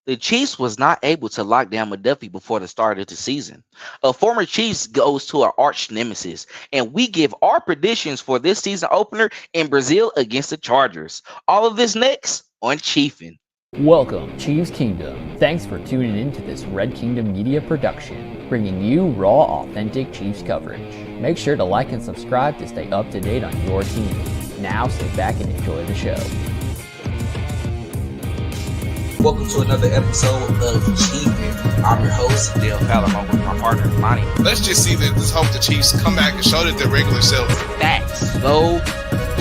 The Chiefs was not able to lock down McDuffie before the start of the season. A former Chiefs goes to our arch nemesis, and we give our predictions for this season opener in Brazil against the Chargers. All of this next on Chiefin. Welcome, Chiefs Kingdom. Thanks for tuning in to this Red Kingdom media production, bringing you raw, authentic Chiefs coverage. Make sure to like and subscribe to stay up to date on your team. Now sit back and enjoy the show. Welcome to another episode of Chiefin. I'm your host, Dale Fowler, along with my partner, Lonnie. Let's just see that. Let's hope the Chiefs come back and show that they're regular self. Facts. Go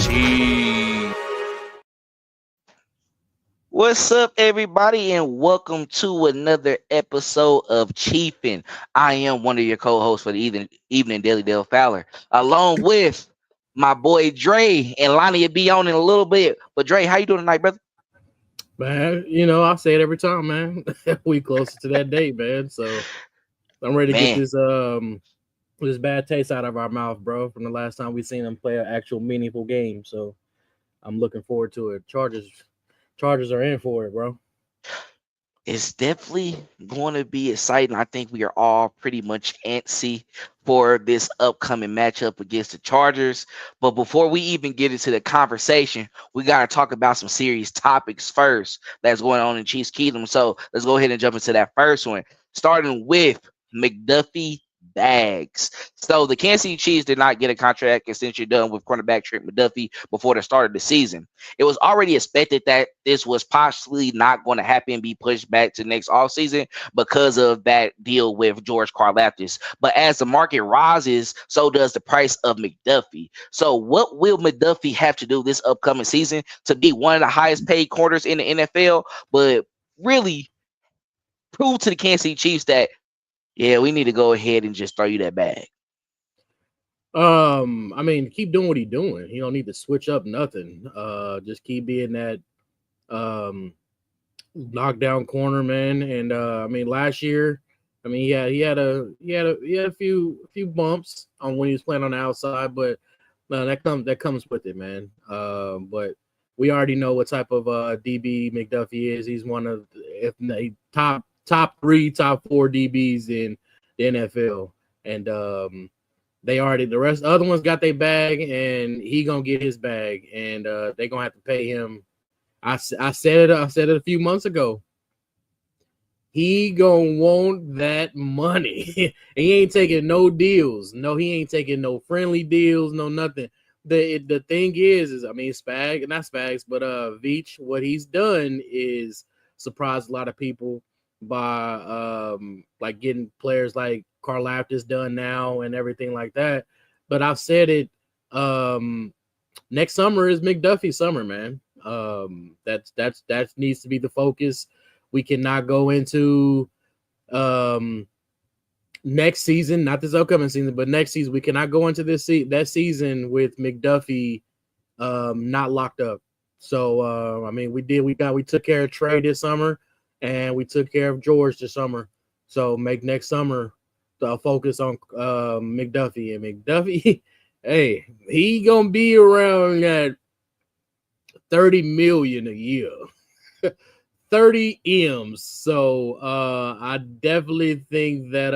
Chiefs. What's up, everybody, and welcome to another episode of Chiefin. I am one of your co-hosts for the evening Daily Dale Fowler, along with my boy Dre, and Lonnie will be on in a little bit. But Dre, how you doing tonight, brother? Man, you know, I say it every time, man. We closer to that date, man. So I'm ready to get this bad taste out of our mouth, bro, from the last time we seen them play an actual meaningful game. So I'm looking forward to it. Chargers are in for it, bro. It's definitely going to be exciting. I think we are all pretty much antsy for this upcoming matchup against the Chargers. But before we even get into the conversation, we got to talk about some serious topics first that's going on in Chiefs Kingdom. So let's go ahead and jump into that first one, starting with McDuffie Bags. So the Kansas City Chiefs did not get a contract extension done with cornerback Trent McDuffie before the start of the season. It was already expected that this was possibly not going to happen and be pushed back to next offseason because of that deal with George Karlaftis. But as the market rises, so does the price of McDuffie. So what will McDuffie have to do this upcoming season to be one of the highest paid corners in the NFL, but really prove to the Kansas City Chiefs that yeah, we need to go ahead and just throw you that bag? I mean, keep doing what he's doing. He don't need to switch up nothing. Just keep being that knockdown corner, man. And I mean, last year, I mean, he had a few bumps on when he was playing on the outside, but that comes with it, man. But we already know what type of DB McDuffie is. He's one of, if not, top 3, top 4 DBs in the NFL, and the other ones got their bag, and he gonna get his bag, and they gonna have to pay him. I said it a few months ago. He gonna want that money. He ain't taking no deals. No, he ain't taking no friendly deals. No nothing. The thing is I mean, not Spags, but Veach. What he's done is surprised a lot of people by like getting players like Karlaftis done now and everything like that. But I've said it, next summer is McDuffie summer, man. That needs to be the focus. We cannot go into next season, not this upcoming season, but next season, we cannot go into that season with McDuffie not locked up. So I mean, we took care of Trey this summer, and we took care of George this summer. So make next summer the focus on McDuffie. And McDuffie, hey, he gonna be around at 30 million a year. 30 M's. So I definitely think that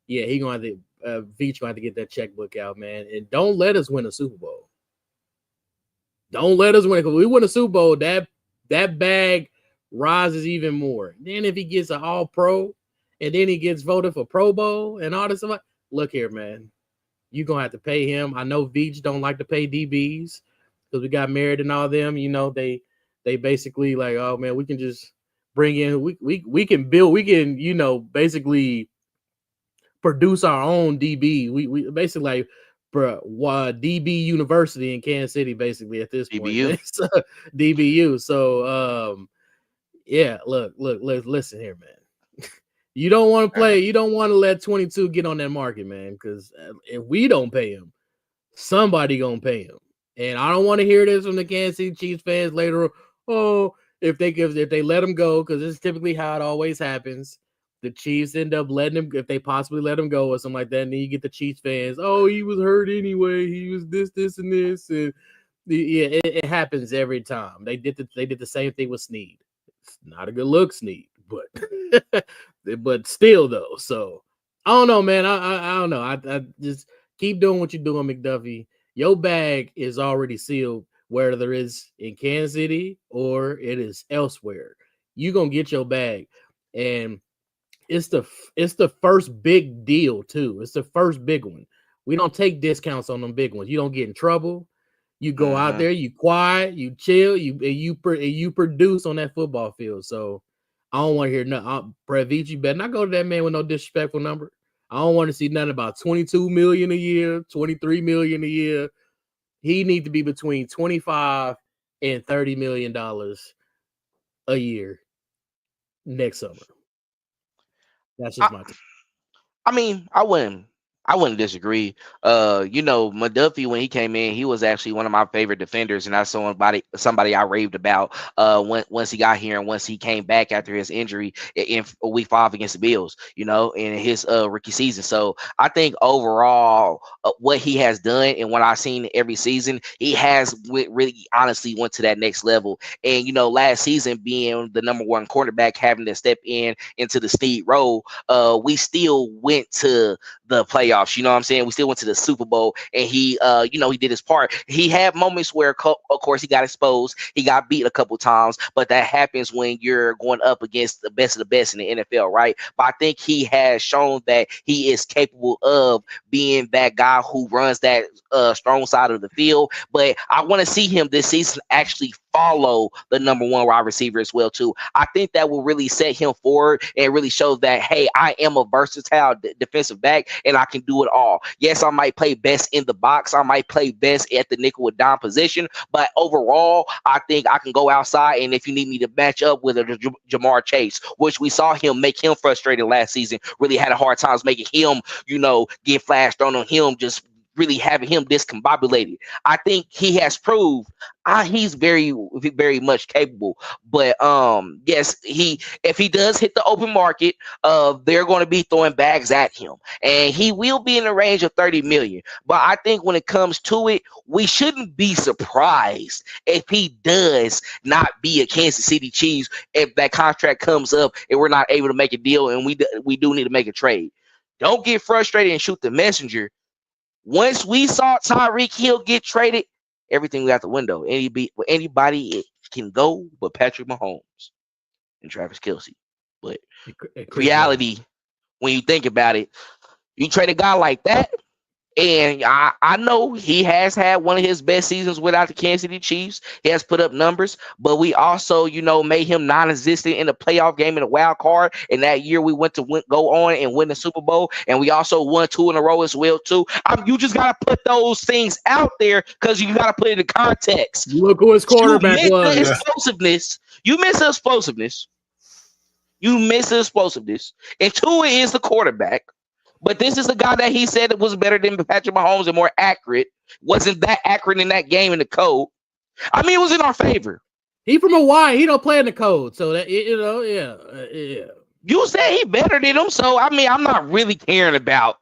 he gonna have to Veach gonna have to get that checkbook out, man. And don't let us win a Super Bowl. Don't let us win it, because we win a Super Bowl, that bag rises even more. Then if he gets an All-Pro, and then he gets voted for Pro Bowl and all this stuff, look here, man, you're gonna have to pay him. I know Veach don't like to pay DBs because we got married and all them. You know, they basically like, oh man, we can just bring in, we can build, we can, you know, basically produce our own DB. We basically like, bro, DB University in Kansas City, basically at this point. So, DBU. So yeah, look, listen here, man. You don't want to play. You don't want to let 22 get on that market, man, because if we don't pay him, somebody gonna pay him. And I don't want to hear this from the Kansas City Chiefs fans later. Oh, if they let him go, because this is typically how it always happens. The Chiefs end up letting him, if they possibly let him go or something like that, and then you get the Chiefs fans. Oh, he was hurt anyway. He was this, and this, and yeah, it happens every time. They did the same thing with Snead. It's not a good look, Sneak, but still though. So I don't know, man. I don't know. I just keep doing what you're doing, McDuffie. Your bag is already sealed, whether it is in Kansas City or it is elsewhere. You're gonna get your bag, and it's the first big deal too. It's the first big one. We don't take discounts on them big ones. You don't get in trouble. You go out there, you quiet, you chill, you produce on that football field. So I don't want to hear nothing. Brett Veach, you better not go to that man with no disrespectful number. I don't want to see nothing about 22 million a year, 23 million a year. He needs to be between 25 and 30 million dollars a year next summer. That's just my take. I mean, I wouldn't disagree. McDuffie, when he came in, he was actually one of my favorite defenders, and that's somebody I raved about once he got here and once he came back after his injury in week 5 against the Bills, in his rookie season. So I think overall, what he has done and what I've seen every season, he has really honestly went to that next level. And last season being the number 1 quarterback, having to step into the Steve role, we still went to the playoffs. You know what I'm saying? We still went to the Super Bowl, and he did his part. He had moments where, of course, he got exposed. He got beat a couple times, but that happens when you're going up against the best of the best in the NFL, right? But I think he has shown that he is capable of being that guy who runs that strong side of the field. But I want to see him this season actually follow the number 1 wide receiver as well too. I think that will really set him forward and really show that, hey, I am a versatile defensive back and I can do it all. Yes, I might play best in the box. I might play best at the nickel and dime position, but overall, I think I can go outside, and if you need me to match up with a Jamar Chase, which we saw him make him frustrated last season, really had a hard time making him, get flashed on him, just really having him discombobulated. I think he has proved he's very, very much capable. But yes, if he does hit the open market, they're going to be throwing bags at him, and he will be in the range of 30 million. But I think when it comes to it, we shouldn't be surprised if he does not be a Kansas City Chiefs if that contract comes up and we're not able to make a deal, and we do need to make a trade. Don't get frustrated and shoot the messenger. Once we saw Tyreek Hill get traded, everything was out the window. Anybody can go but Patrick Mahomes and Travis Kelce. But reality, when you think about it, you trade a guy like that, and I know he has had one of his best seasons without the Kansas City Chiefs. He has put up numbers, but we also, made him non-existent in the playoff game in the wild card. And that year we went to go on and win the Super Bowl, and we also won 2 in a row as well too. You just gotta put those things out there because you gotta put it in context. Look who his quarterback was. Explosiveness. You miss the explosiveness. And 2 is the quarterback. But this is a guy that he said was better than Patrick Mahomes and more accurate. Wasn't that accurate in that game in the code? I mean, it was in our favor. He from Hawaii. He don't play in the code. So that, yeah. You said he better than him. So, I mean, I'm not really caring about,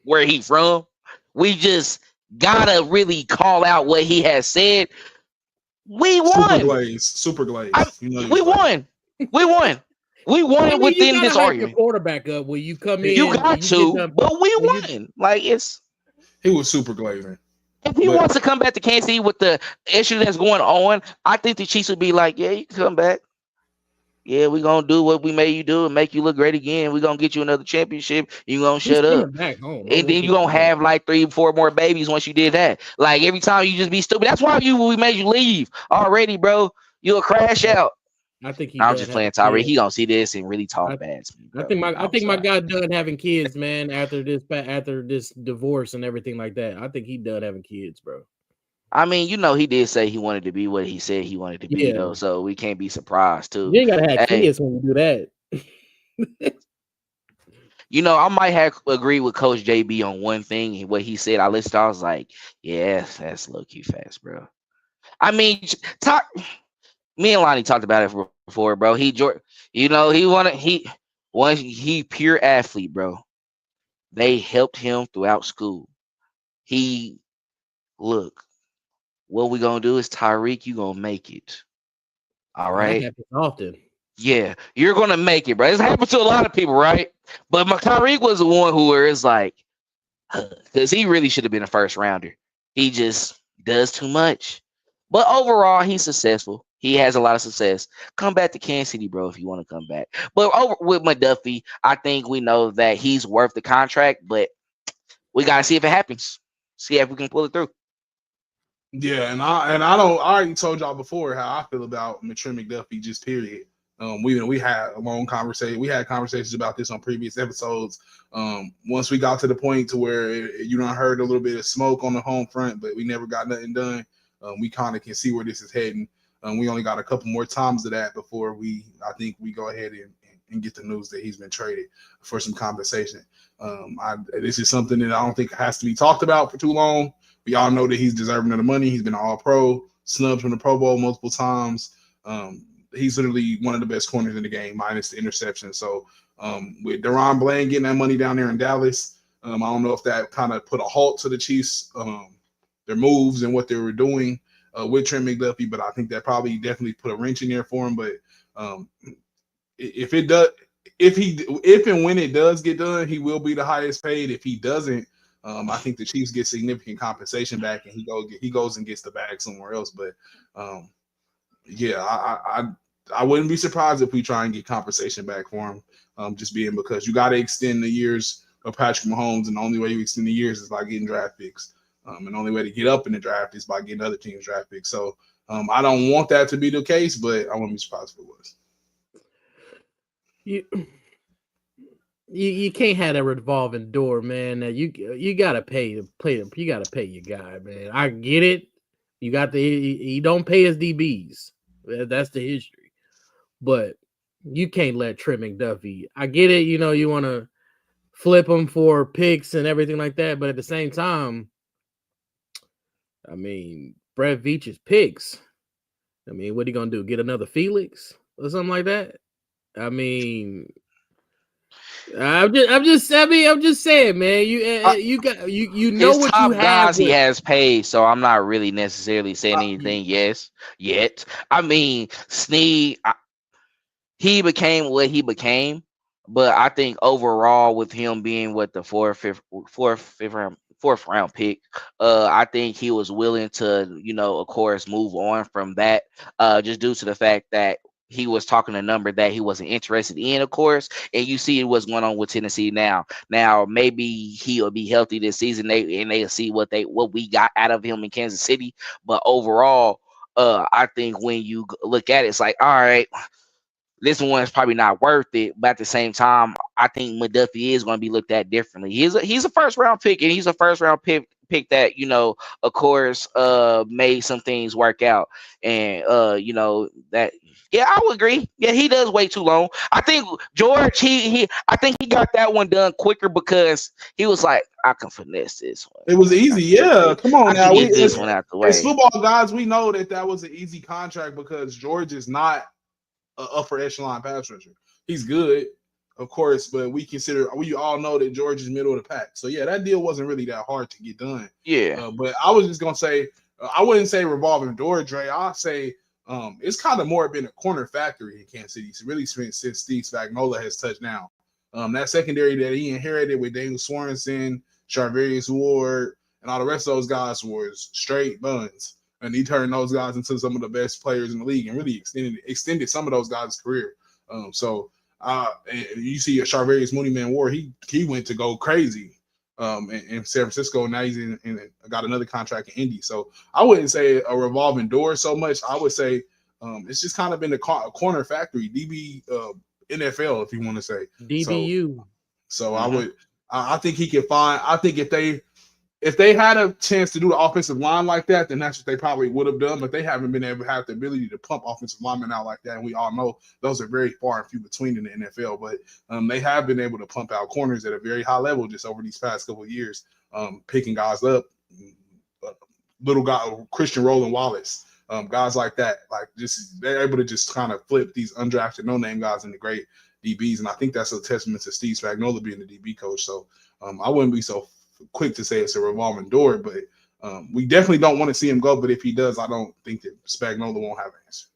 where he's from. We just got to really call out what he has said. We won. Super glaze. We won. We won it within this argument. Your quarterback up when you come in. You got to, but we won. He was super glazing. If he wants to come back to Kansas City with the issue that's going on, I think the Chiefs would be like, yeah, you can come back. Yeah, we're going to do what we made you do and make you look great again. We're going to get you another championship. You're going to shut up. And then you're going to have 3-4 more babies once you did that. Every time you just be stupid. That's why we made you leave already, bro. You'll crash out. I think I'm just playing Tyreek. He gonna see this and really talk bad to me. Bro. I think my guy done having kids, man. After this divorce and everything like that, I think he done having kids, bro. I mean, he did say he wanted to be what he said he wanted to be, though. So we can't be surprised too. You ain't gotta have kids when you do that. I might agree with Coach JB on one thing. What he said, I listened. I was like, yeah, that's low key fast, bro. I mean, me and Lonnie talked about it before, bro. He pure athlete, bro. They helped him throughout school. Look, what we gonna do is Tyreek, you gonna make it. All That right. happens often. Yeah, you're gonna make it, bro. It's happened to a lot of people, right? But Tyreek was the one who is like, because he really should have been a first rounder. He just does too much. But overall, he's successful. He has a lot of success. Come back to Kansas City, bro, if you want to come back. But over with McDuffie, I think we know that he's worth the contract, but we gotta see if it happens. See if we can pull it through. Yeah, and I already told y'all before how I feel about Trent McDuffie, just period. We had a long conversation. We had conversations about this on previous episodes. Once we got to the point to where you done heard a little bit of smoke on the home front, but we never got nothing done. We kind of can see where this is heading. We only got a couple more times of that before I think we go ahead and get the news that he's been traded for some compensation. This is something that I don't think has to be talked about for too long. We all know that he's deserving of the money. He's been an all-pro, snubbed from the Pro Bowl multiple times. He's literally one of the best corners in the game, minus the interception. So with Deron Bland getting that money down there in Dallas, I don't know if that kind of put a halt to the Chiefs, their moves and what they were doing with Trent McDuffie, but I think that probably definitely put a wrench in there for him. But if and when it does get done, he will be the highest paid. If he doesn't, I think the Chiefs get significant compensation back, and he goes and gets the bag somewhere else. But yeah, I wouldn't be surprised if we try and get compensation back for him. Just being because you got to extend the years of Patrick Mahomes, and the only way you extend the years is by getting draft picks. And the only way to get up in the draft is by getting other teams draft picks. So I don't want that to be the case, but I wouldn't be surprised if it was. You can't have a revolving door, man. You gotta pay to play them. You gotta pay your guy, man. I get it. You don't pay his DBs. That's the history. But you can't let Trent McDuffie. I get it. You want to flip him for picks and everything like that. But at the same time, I mean, Brett Veach's picks. I mean, what are you gonna do? Get another Felix or something like that? I mean. I'm just saying, man. You know his what top you have. guys he has paid, so I'm not really necessarily saying anything. Yes, yet. I mean, Snead, he became what he became, but I think overall, with him being what the fourth round pick, I think he was willing to, of course, move on from that, just due to the fact that he was talking a number that he wasn't interested in, of course. And you see what's going on with Tennessee now. Now, maybe he'll be healthy this season, they'll see what we got out of him in Kansas City. But overall, I think when you look at it, it's like, all right, this one is probably not worth it. But at the same time, I think McDuffie is going to be looked at differently. He's a first round pick, and he's a first round pick that, of course, made some things work out. And that. Yeah, I would agree. Yeah, he does wait too long. I think George, I think he got that one done quicker because he was like, I can finesse this one. It was easy. Yeah, come on now. Get this one out the way. As football guys, we know that was an easy contract because George is not an upper echelon pass rusher. He's good, of course, but we all know that George is middle of the pack. So yeah, that deal wasn't really that hard to get done. Yeah. But I was just gonna say, I wouldn't say revolving door, Dre. I'll say it's kind of more been a corner factory in Kansas City. It's really since Steve Spagnuolo has touched down. That secondary that he inherited with Daniel Swanson, Charvarius Ward, and all the rest of those guys was straight buns. And he turned those guys into some of the best players in the league and really extended some of those guys' career. And you see a Charvarius Mooney Man Ward, he went to go crazy in San Francisco. Now he's got another contract in Indy. So I wouldn't say a revolving door so much. I would say it's just kind of been a corner factory, DB NFL, if you want to say DBU. So I think he can find. I think if they had a chance to do the offensive line like that, then that's what they probably would have done. But they haven't been able to have the ability to pump offensive linemen out like that. And we all know those are very far and few between in the NFL. But they have been able to pump out corners at a very high level just over these past couple of years, picking guys up. Little guy, Christian Roland Wallace, guys like that. Like they're able to just kind of flip these undrafted, no-name guys into great DBs. And I think that's a testament to Steve Spagnuolo being the DB coach. So I wouldn't be so quick to say it's a revolving door, but we definitely don't want to see him go. But if he does, I don't think that Spagnuolo won't have an answer.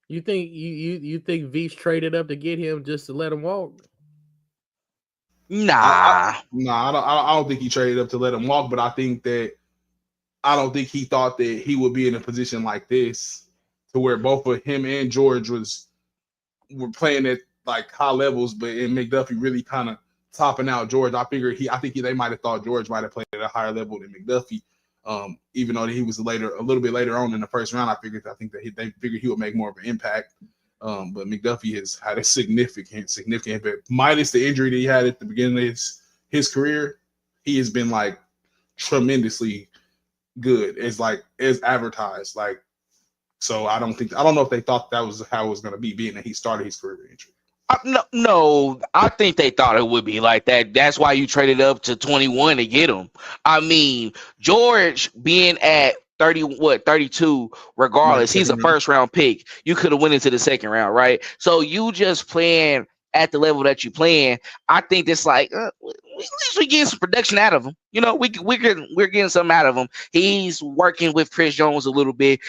You think Veach traded up to get him just to let him walk? Nah. I don't think he traded up to let him walk, but I don't think he thought that he would be in a position like this to where both of him and George were playing at like high levels, but in McDuffie really kind of topping out George. I think they might have thought George might have played at a higher level than McDuffie. Even though he was a little bit later on in the first round, I think that they figured he would make more of an impact. But McDuffie has had a significant impact. Minus the injury that he had at the beginning of his career, he has been like tremendously good as advertised. Like, so I don't know if they thought that was how it was going to be, being that he started his career with injury. No, I think they thought it would be like that. That's why you traded up to 21 to get him. I mean, George being at 32, regardless, he's a first round pick. You could have went into the second round, right? So you just playing at the level that you playing. I think it's like at least we getting some production out of him. You know, we're getting something out of him. He's working with Chris Jones a little bit.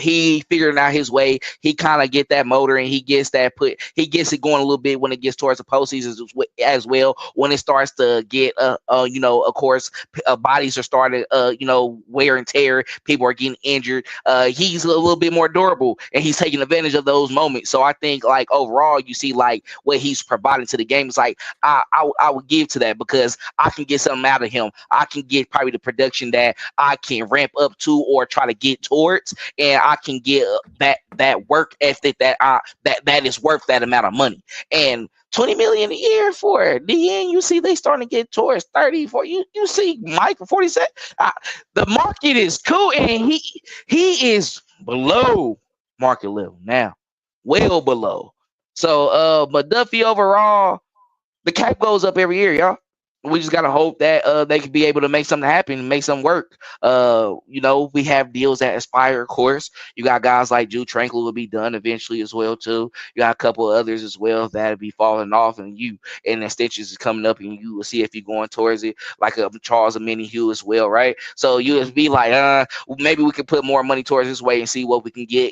He figuring out his way. He kind of get that motor and he gets it going a little bit when it gets towards the postseason as well. When it starts to get of course, bodies are starting wear and tear. People are getting injured. He's a little bit more durable and he's taking advantage of those moments. So I think like overall, you see like what he's providing to the game. It's like I would give to that because I can get something out of him. I can get probably the production that I can ramp up to or try to get towards, and I can get that work ethic that is worth that amount of money. And $20 million a year for DN, you see they starting to get towards 30, 40. You see Mike for 47. The market is cool, and he is below market level now, well below. So McDuffie overall, the cap goes up every year, y'all. We just gotta hope that they can be able to make something happen, make something work. We have deals that expire, of course. You got guys like Jude Tranquil will be done eventually as well too. You got a couple of others as well that'll be falling off, and extensions is coming up, and you will see if you're going towards it, like a Charles Hugh as well, right? So you just be like, maybe we can put more money towards this way and see what we can get,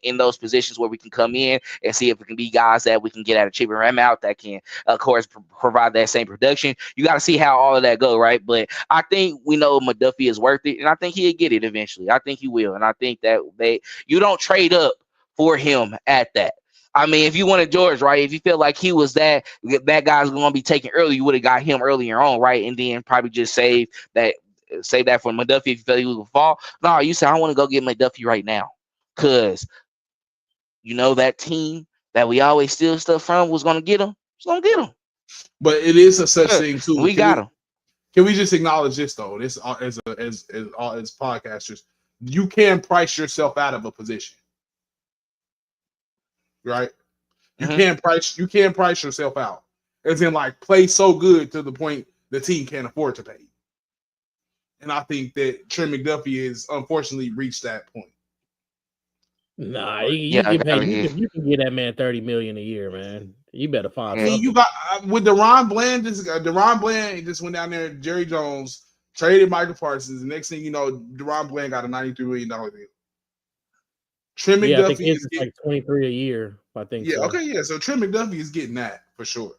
in those positions where we can come in and see if it can be guys that we can get at a cheaper amount that can, of course, provide that same production. You got to see how all of that go, right? But I think we know McDuffie is worth it, and I think he'll get it eventually. I think he will, and I think that you don't trade up for him at that. I mean, if you wanted George, right? If you feel like he was that guy's going to be taken early, you would have got him earlier on, right? And then probably just save that for McDuffie if you felt he was going to fall. No, you said I want to go get McDuffie right now because that team that we always steal stuff from was going to get him. It's going to get him. But it is a such thing too. We got him. Can we just acknowledge this though? This as podcasters, you can price yourself out of a position, right? You can price yourself out, as in like play so good to the point the team can't afford to pay you. And I think that Trent McDuffie has unfortunately reached that point. Nah, you can get that man $30 million a year, man. You better find something. You got with Deron Bland. Deron Bland just went down there. Jerry Jones traded Michael Parsons. The next thing you know, Deron Bland got a $93 million deal. Trent McDuffie I think it's like 23 a year. I think. Yeah. So. Okay. Yeah. So Trent McDuffie is getting that for sure,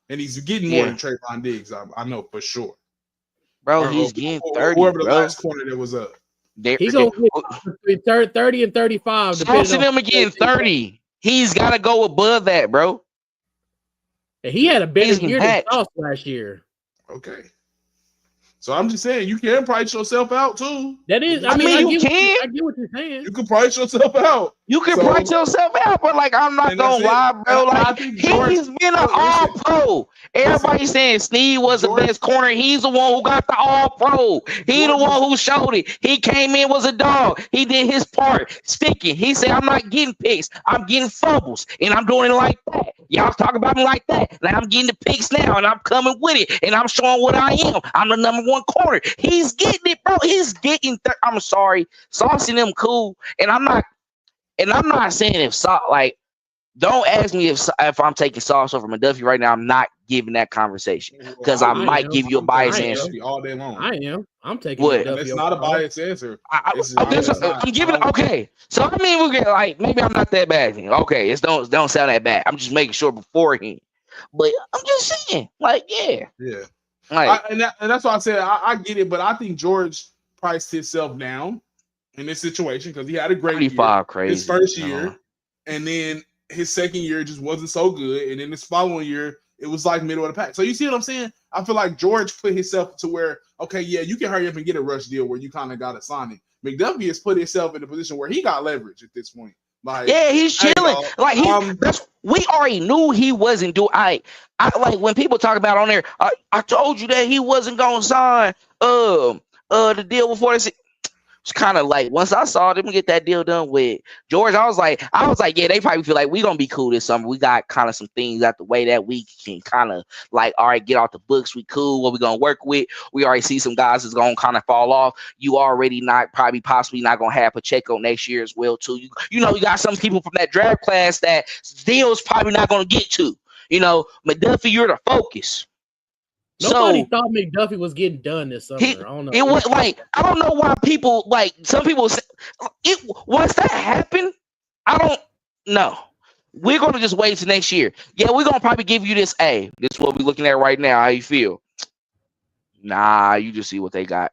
and he's getting more than Trayvon Diggs. I know for sure. Bro, he's getting 30. Whoever the last corner that was up. He's going to get 30 and 35. Sauce and them again 30. He's got to go above that, bro. And he had a better year than Sauce last year. Okay. So I'm just saying, you can price yourself out too. That is, I mean, you can. I get what you're saying. You can price yourself out. You can price yourself out, but like I'm not gonna lie, bro. Like he's been an all pro. Everybody saying Snead was the best corner. He's the one who got the all pro. He the one who showed it. He came in was a dog. He did his part, sticking. He said, "I'm not getting picks. I'm getting fumbles, and I'm doing it like that." Y'all talk about me like that. Now I'm getting the picks now, and I'm coming with it, and I'm showing what I am. I'm the number one corner. He's getting it, bro. He's getting. I'm sorry, Sauce and them cool, and I'm not saying if Sauce like don't ask me if I'm taking Sauce over McDuffie right now. I'm not giving that conversation because I might give you a biased answer. All day long. I am. I'm taking what? And it's not a biased answer. I'm giving it. Okay, so I mean, we get like maybe I'm not that bad. Okay, it don't sound that bad. I'm just making sure beforehand. But I'm just saying, like, yeah. Like, and that's why I said I get it, but I think George priced himself down in this situation because he had a great year. Crazy. His first year, and then his second year just wasn't so good, and then his following year it was like middle of the pack. So you see what I'm saying? I feel like George put himself to where, okay, yeah, you can hurry up and get a rush deal where you kind of got to sign it. McDuffie has put himself in a position where he got leverage at this point. Like, yeah, he's chilling. Like we already knew he wasn't doing. I like when people talk about on there. I told you that he wasn't gonna sign the deal before this. It's kind of like once I saw them get that deal done with George, I was like, yeah, they probably feel like we gonna be cool this summer. We got kind of some things out the way that we can kind of like, all right, get off the books. We cool. What we gonna work with? We already see some guys that's gonna kind of fall off. You already possibly not gonna have Pacheco next year as well too. You know, you got some people from that draft class that deal's probably not gonna get to. You know, McDuffie, you're the focus. Nobody thought McDuffie was getting done this summer. I don't know. It was like I don't know why people like some people say it once that happened. I don't know. We're gonna just wait till next year. Yeah, we're gonna probably give you this. Hey, this is what we're looking at right now. How you feel? Nah, you just see what they got.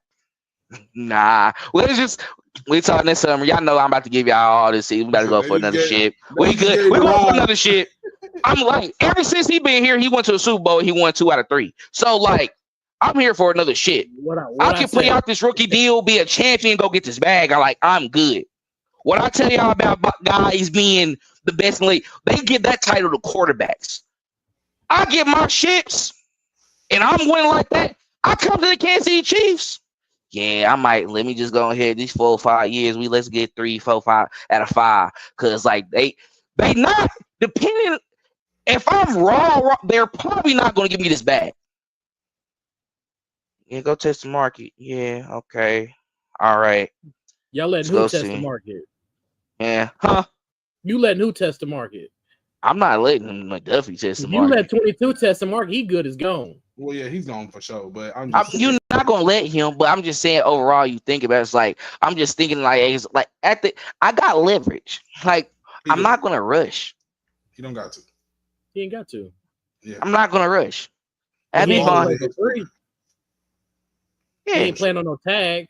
Nah, we talking this summer. Y'all know I'm about to give y'all all this. We better go for another shit. We good. We're going for another shit. I'm like, ever since he been here, he went to the Super Bowl. He won 2 out of 3. So like, I'm here for another shit. I can play out this rookie deal, be a champion, go get this bag. I'm good. What I tell y'all about guys being the best in the league, they give that title to quarterbacks. I get my ships, and I'm winning like that. I come to the Kansas City Chiefs. Yeah, I might. Let me just go ahead. These 4 or 5 years, let's get 3, 4, 5 out of 5. Cause like they not depending. If I'm wrong, they're probably not going to give me this bag. Yeah, go test the market. Yeah, okay. All right. Y'all letting who test the market? Yeah. Huh? You letting who test the market? I'm not letting him McDuffie test the market. You let 22 test the market, he good as gone. Well, yeah, he's gone for sure. But you're not going to let him, but I'm just saying overall, you think about it, it's like, I'm just thinking like I got leverage. Like, I'm not going to rush. You don't got to. He ain't got to. Yeah. I'm not gonna rush. He ain't playing on no tag.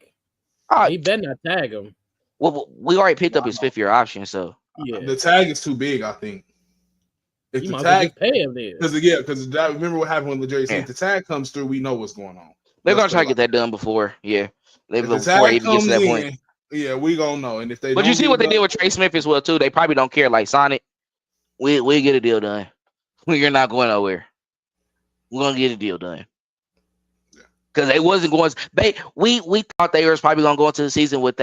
He better not tag him. Well, we already picked up his 5th-year option, so yeah. The tag is too big, I think. If you the tag pay him then. Because remember what happened with LeJerry If the tag comes through, we know what's going on. They're gonna try to get that done before. Yeah. Before it even gets to that point. Yeah, we gonna know. And if they But you see what they did with Trey Smith as well, too. They probably don't care. Like Sonic, we'll get a deal done. You're not going nowhere. We're gonna get a deal done. Because they wasn't going. We thought they was probably gonna go into the season with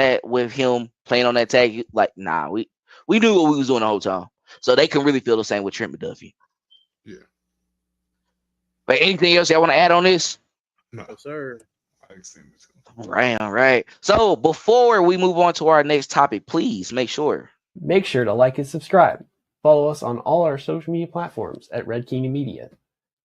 him playing on that tag. Like, nah, we knew what we was doing the whole time. So they can really feel the same with Trent McDuffie. Yeah. But anything else y'all want to add on this? No, sir. All right. So before we move on to our next topic, please make sure to like and subscribe. Follow us on all our social media platforms at Red Kingdom Media.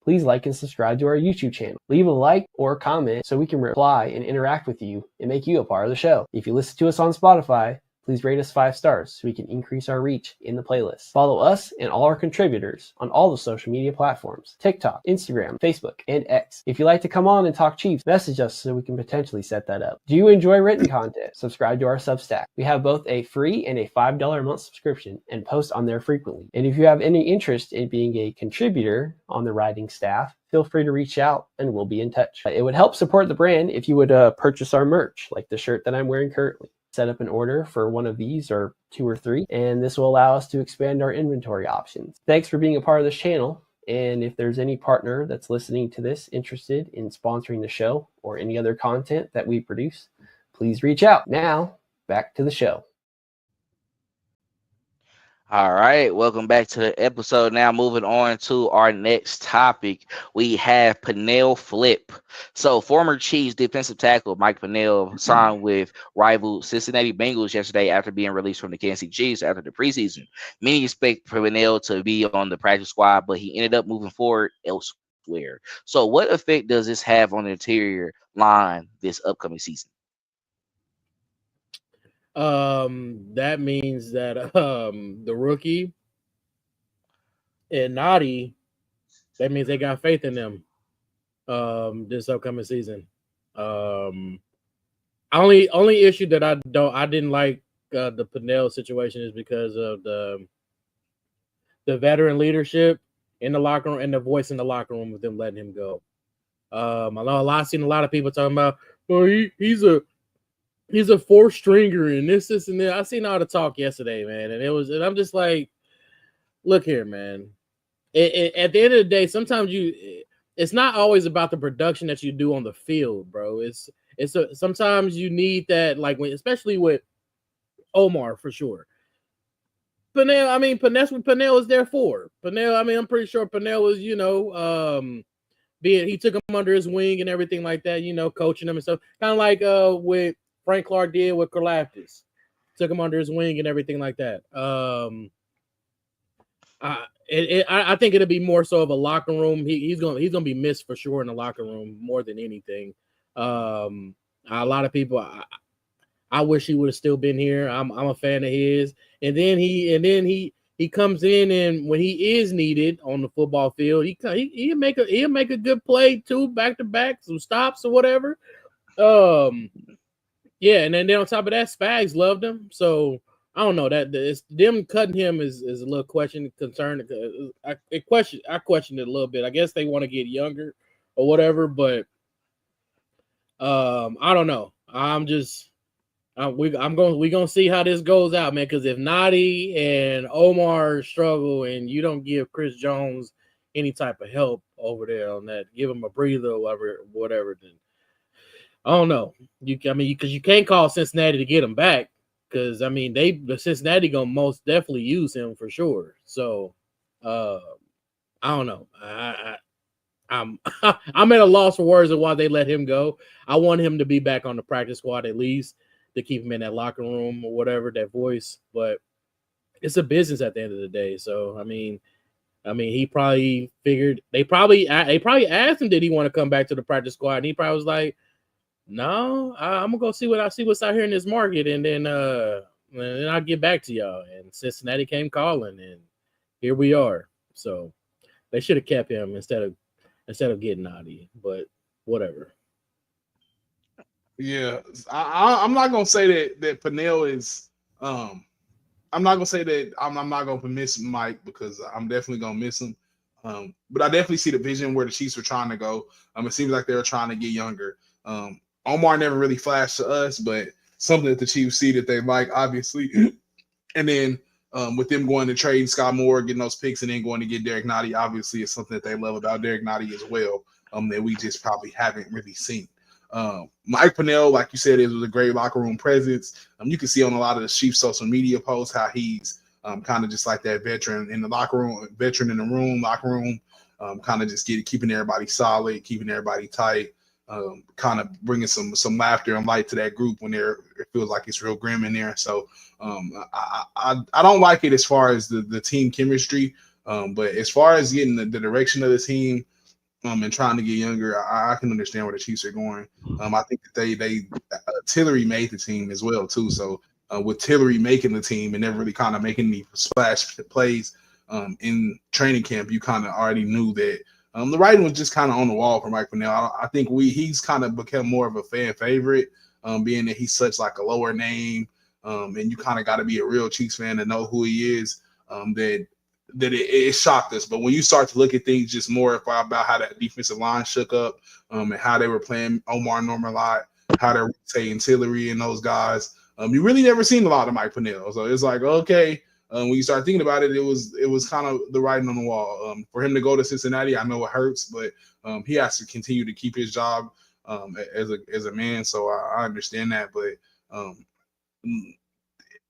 Please like and subscribe to our YouTube channel. Leave a like or comment so we can reply and interact with you and make you a part of the show. If you listen to us on Spotify, please rate us 5 stars so we can increase our reach in the playlist. Follow us and all our contributors on all the social media platforms: TikTok, Instagram, Facebook, and X. If you'd like to come on and talk Chiefs, message us so we can potentially set that up. Do you enjoy written content? Subscribe to our Substack. We have both a free and a $5 a month subscription and post on there frequently. And if you have any interest in being a contributor on the writing staff, feel free to reach out and we'll be in touch. It would help support the brand if you would purchase our merch, like the shirt that I'm wearing currently. Set up an order for one of these or 2 or 3, and this will allow us to expand our inventory options. Thanks for being a part of this channel, and if there's any partner that's listening to this interested in sponsoring the show or any other content that we produce, please reach out. Now, back to the show. All right, welcome back to the episode. Now, moving on to our next topic, we have Pennel Flip. So, former Chiefs defensive tackle Mike Pennel signed with rival Cincinnati Bengals yesterday after being released from the Kansas City Chiefs after the preseason. Many expect Pennel to be on the practice squad, but he ended up moving forward elsewhere. So, what effect does this have on the interior line this upcoming season? That means that the rookie and Naughty, that means they got faith in them this upcoming season. Um only issue that I didn't like the Pennell situation is because of the veteran leadership in the locker room and the voice in the locker room with them letting him go. I know I've seen a lot of people talking about, well, he's a fourth stringer and this and that. I seen all the talk yesterday, man, and I'm just like, look here, man. At the end of the day, sometimes it's not always about the production that you do on the field, bro. Sometimes you need that, like especially with Omar for sure. That's what Pennell is there for. Pennell, I'm pretty sure Pennell was, he took him under his wing and everything like that, coaching him and stuff. Kind of like with Frank Clark did with Karlaftis. Took him under his wing and everything like that. I think it'll be more so of a locker room. He's gonna be missed for sure in the locker room more than anything. A lot of people, I wish he would have still been here. I'm a fan of his. And then he comes in, and when he is needed on the football field, he'll make a good play too, back to back, some stops or whatever. Yeah, and then on top of that, Spags loved him. So I don't know that it's them cutting him is a little concern. I questioned it a little bit. I guess they want to get younger or whatever, but I don't know. We're gonna see how this goes out, man. Because if Nadi and Omar struggle and you don't give Chris Jones any type of help over there on that, give him a breather or whatever, then I don't know. Because you can't call Cincinnati to get him back. Because Cincinnati gonna most definitely use him for sure. So I don't know. I'm I'm at a loss for words of why they let him go. I want him to be back on the practice squad at least to keep him in that locker room or whatever, that voice. But it's a business at the end of the day. So he probably figured they probably asked him, did he want to come back to the practice squad? And he probably was like, no, I'm gonna go see what's out here in this market, and then I'll get back to y'all. And Cincinnati came calling, and here we are. So they should have kept him instead of getting Nadi, but whatever. Yeah, I'm not gonna say that Pennell is. I'm not gonna say that I'm not gonna miss Mike, because I'm definitely gonna miss him. But I definitely see the vision where the Chiefs are trying to go. It seems like they're trying to get younger. Omar never really flashed to us, but something that the Chiefs see that they like, obviously. And then with them going to trade Scott Moore, getting those picks, and then going to get Derek Nottie, obviously it's something that they love about Derek Nottie as well, that we just probably haven't really seen. Mike Pennel, like you said, was a great locker room presence. You can see on a lot of the Chiefs social media posts how he's kind of just like that veteran in the locker room, locker room, kind of just keeping everybody solid, keeping everybody tight. Kind of bringing some laughter and light to that group when it feels like it's real grim in there. So I don't like it as far as the team chemistry, but as far as getting the direction of the team and trying to get younger, I can understand where the Chiefs are going. I think that Tillery made the team as well too. So with Tillery making the team and never really kind of making any splash plays in training camp, you kind of already knew that. The writing was just kind of on the wall for Mike Pennel. I think he's kind of become more of a fan favorite, being that he's such like a lower name, and you kind of got to be a real Chiefs fan to know who he is. That it shocked us. But when you start to look at things just more about how that defensive line shook up, and how they were playing Omar Norman a lot, how they're saying Tillery and those guys, you really never seen a lot of Mike Pennel. So it's like, okay. When you start thinking about it, it was kind of the writing on the wall. For him to go to Cincinnati, I know it hurts, but he has to continue to keep his job as a man. So I understand that, but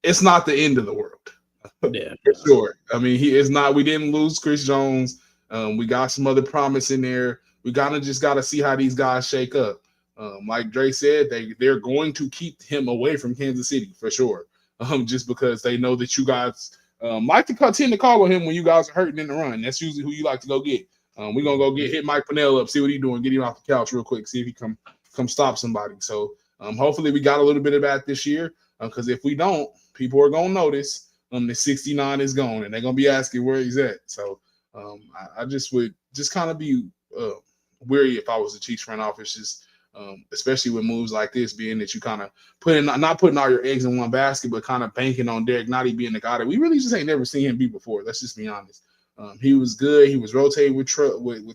it's not the end of the world. Yeah, for sure. I mean, he is not. We didn't lose Chris Jones. We got some other promise in there. We just got to see how these guys shake up. Like Dre said, they're going to keep him away from Kansas City for sure. Just because they know that you guys like to tend to call on him when you guys are hurting in the run. That's usually who you like to go get. We're gonna go hit Mike Pennel up, see what he's doing, get him off the couch real quick, see if he come stop somebody. So hopefully we got a little bit of that this year. Because if we don't, people are gonna notice the 69 is gone, and they're gonna be asking where he's at. So I just would just kind of be weary if I was the Chiefs front office, just especially with moves like this, being that you kind of not putting all your eggs in one basket, but kind of banking on Derek Nottie being the guy that we really just ain't never seen him be before. Let's just be honest. He was good. He was rotated with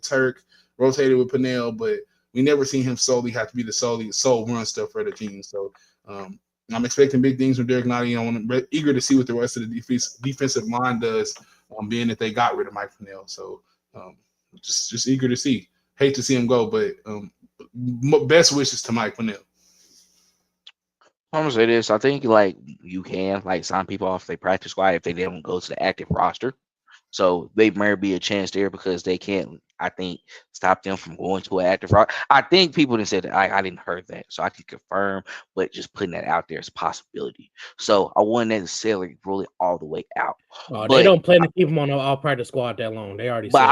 Turk, rotated with Pennel, but we never seen him solely have to be the sole run stuff for the team. So I'm expecting big things from Derek Nottie. I'm eager to see what the rest of the defensive line does, being that they got rid of Mike Pennel. So just eager to see. Hate to see him go, but best wishes to Mike Pennel. I'm gonna say this. I think like you can like sign people off their practice squad if they don't go to the active roster. So they may be a chance there because they can't, I think, stop them from going to an active roster. I think people didn't say that. I didn't heard that, so I can confirm, but just putting that out there is a possibility. So I wouldn't necessarily rule it all the way out. They don't plan to keep him on the all practice squad that long. They already. But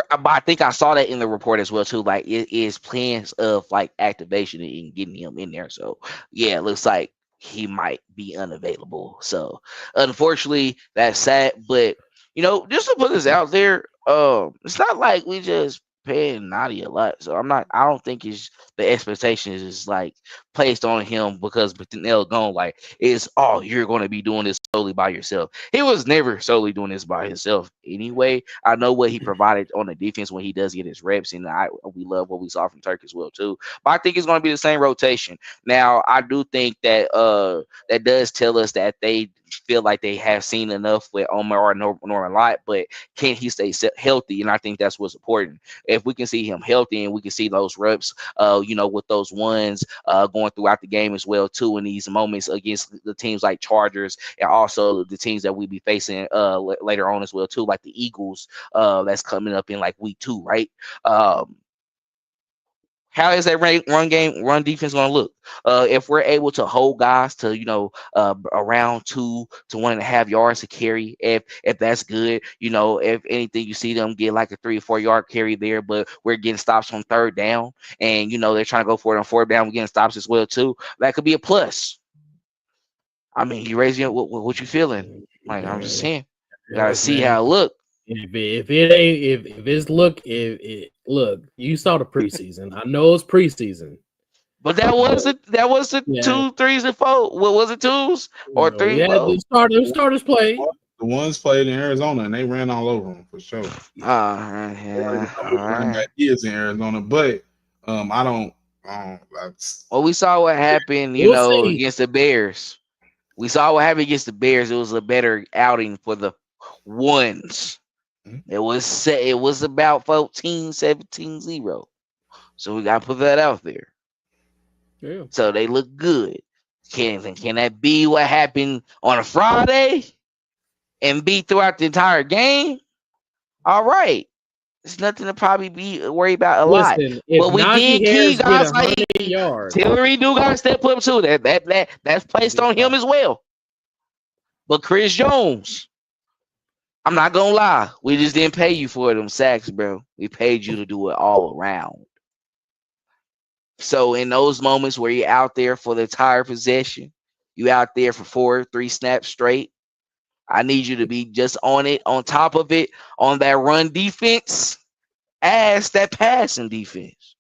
I think I saw that in the report as well too. Like it is plans of like activation and getting him in there. So yeah, it looks like he might be unavailable. So unfortunately, that's sad, but. Just to put this out there, it's not like we just paying Nadi a lot. So I don't think the expectation is like placed on him because Pennel gone. Like you're going to be doing this solely by yourself. He was never solely doing this by himself anyway. I know what he provided on the defense when he does get his reps, and we love what we saw from Turk as well too. But I think it's going to be the same rotation. Now I do think that that does tell us that they feel like they have seen enough with Omar Norman Lott, but can he stay healthy? And I think that's what's important. If we can see him healthy and we can see those reps, with those ones going throughout the game as well too, in these moments against the teams like Chargers and also the teams that we be facing later on as well too, like the Eagles that's coming up in like week 2, right? How is that run defense going to look? If we're able to hold guys to, around 2 to 1.5 yards to carry, if that's good, if anything, you see them get like a 3 or 4 yard carry there, but we're getting stops on 3rd down and, they're trying to go for it on 4th down, we're getting stops as well too. That could be a plus. I mean, you raising what you feeling? Like, I'm just saying, you got to see how it look. Look, you saw the preseason. I know it's preseason, but that was the 2, 3s, and 4. What was it, 2s or 3? Yeah, the starters played. The ones played in Arizona and they ran all over them for sure. Yeah, he is in Arizona, but I don't. Well, we saw what happened, against the Bears. We saw what happened against the Bears. It was a better outing for the ones. It was about 14-17-0. So we gotta put that out there. Yeah. So they look good. Can that be what happened on a Friday and be throughout the entire game? All right. It's nothing to probably be worried about a lot. But we did key guys like Tillery do gotta step up too. That's placed on him as well. But Chris Jones, I'm not gonna lie, we just didn't pay you for them sacks, bro. We paid you to do it all around. So in those moments where you're out there for the entire possession, you out there for 3 snaps straight, I need you to be just on it, on top of it, on that run defense, as that passing defense.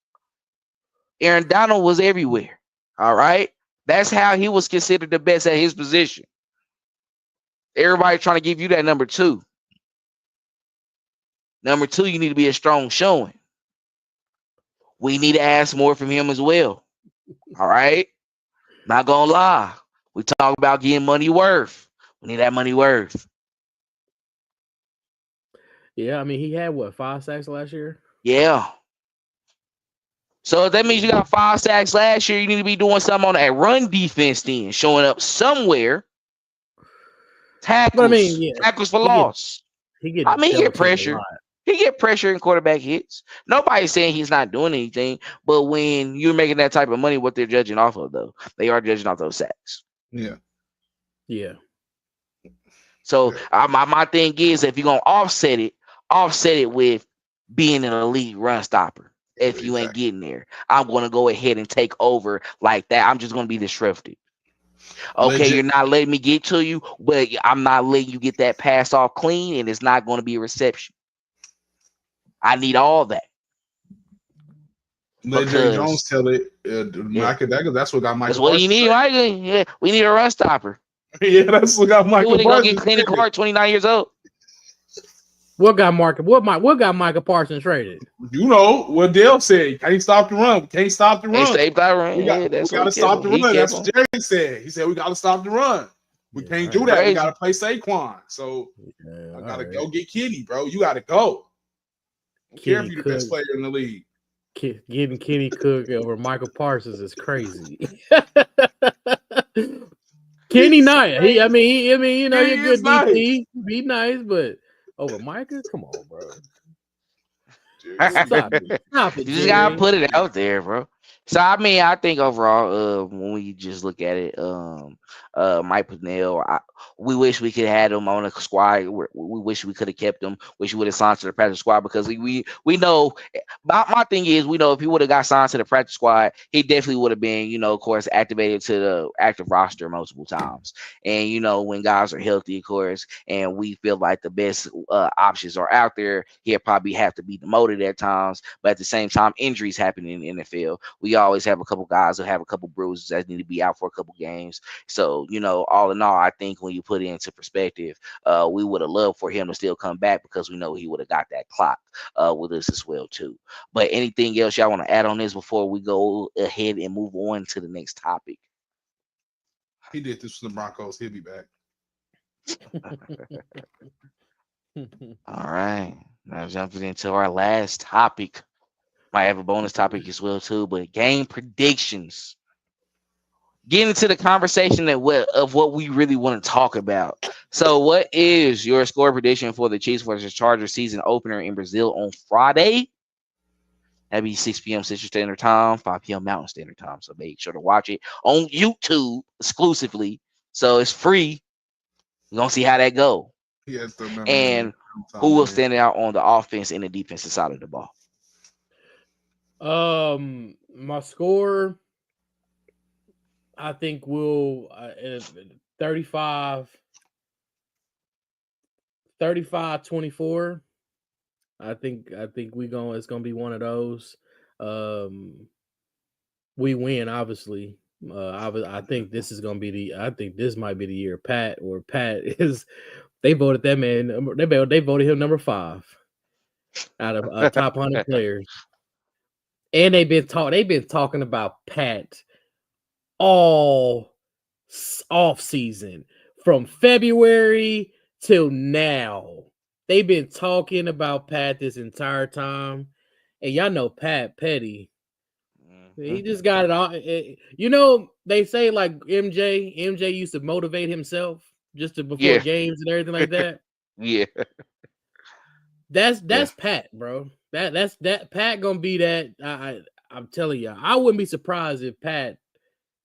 Aaron Donald was everywhere. All right. That's how he was considered the best at his position. Everybody trying to give you that number 2. Number 2, you need to be a strong showing. We need to ask more from him as well. All right? Not gonna lie. We talk about getting money worth. We need that money worth. Yeah, I mean, he had 5 sacks last year? Yeah. So if that means you got 5 sacks last year, you need to be doing something on that run defense then, showing up somewhere Tackles, But I mean, yeah, tackles for he get- loss. he get I mean, he double get teamed a pressure. lot. He get pressure in quarterback hits. Nobody's saying he's not doing anything, but when you're making that type of money, what they're judging off of, though, they are judging off those sacks. Yeah. So my thing is, if you're gonna offset it with being an elite run stopper. If you ain't getting there, I'm gonna go ahead and take over like that. I'm just gonna be disrupted. Okay, you're not letting me get to you, but I'm not letting you get that pass off clean, and it's not going to be a reception. I need all that. Let Jerry Jones tell it. That's what got Michael. That's what you need, right? Yeah, we need a run stopper. Yeah, that's what got Michael. He would get Cleaning Clark, 29 years old. What got Michael Parsons traded? You know what Dale said. Can't stop the run. Can't stop the run. We got to stop the run. That's what Jerry said. He said we got to stop the run. We can't do that. We got to play Saquon. So I got to go get Kenny, bro. You got to go. I don't care if you're the best player in the league. Getting Kenny Cook over Michael Parsons is crazy. Kenny nice. I mean, you know, you're good DT. Be nice, but over Micah, come on, bro. Stop it, you just gotta put it out there, bro. So I mean, I think overall, when we just look at it, Mike Pennel, we wish we could have had him on the squad. We wish we could have kept him. Wish we would have signed to the practice squad because we know. My thing is, we know if he would have got signed to the practice squad, he definitely would have been, you know, of course, activated to the active roster multiple times. And you know, when guys are healthy, of course, and we feel like the best options are out there, he'll probably have to be demoted at times. But at the same time, injuries happen in the NFL. We always have a couple guys who have a couple bruises that need to be out for a couple games. So, you know, all in all, I think when you put it into perspective, we would have loved for him to still come back because we know he would have got that clock with us as well, too. But anything else y'all want to add on this before we go ahead and move on to the next topic? He did this for the Broncos. He'll be back. All right. Now jumping into our last topic. Might have a bonus topic as well too, but game predictions. Getting into the conversation of what we really want to talk about. So, what is your score prediction for the Chiefs versus Chargers season opener in Brazil on Friday? That'd be 6 p.m. Central Standard Time, 5 p.m. Mountain Standard Time. So make sure to watch it on YouTube exclusively. So it's free. We're gonna see how that go. And who will stand out on the offense and the defensive side of the ball? My score, I think will 35-24. I think it's gonna be one of those. We win, obviously. I think this is gonna be this might be the year Pat is. They voted that man. They voted him number 5 out of top 100 players. And they've been talking about Pat all off season from February till now. They've been talking about Pat this entire time, and y'all know Pat Petty. He just got it all. You know, they say like MJ used to motivate himself just before games and everything like that. Yeah, that's Pat, bro. That's Pat gonna be that. I'm telling you, I wouldn't be surprised if Pat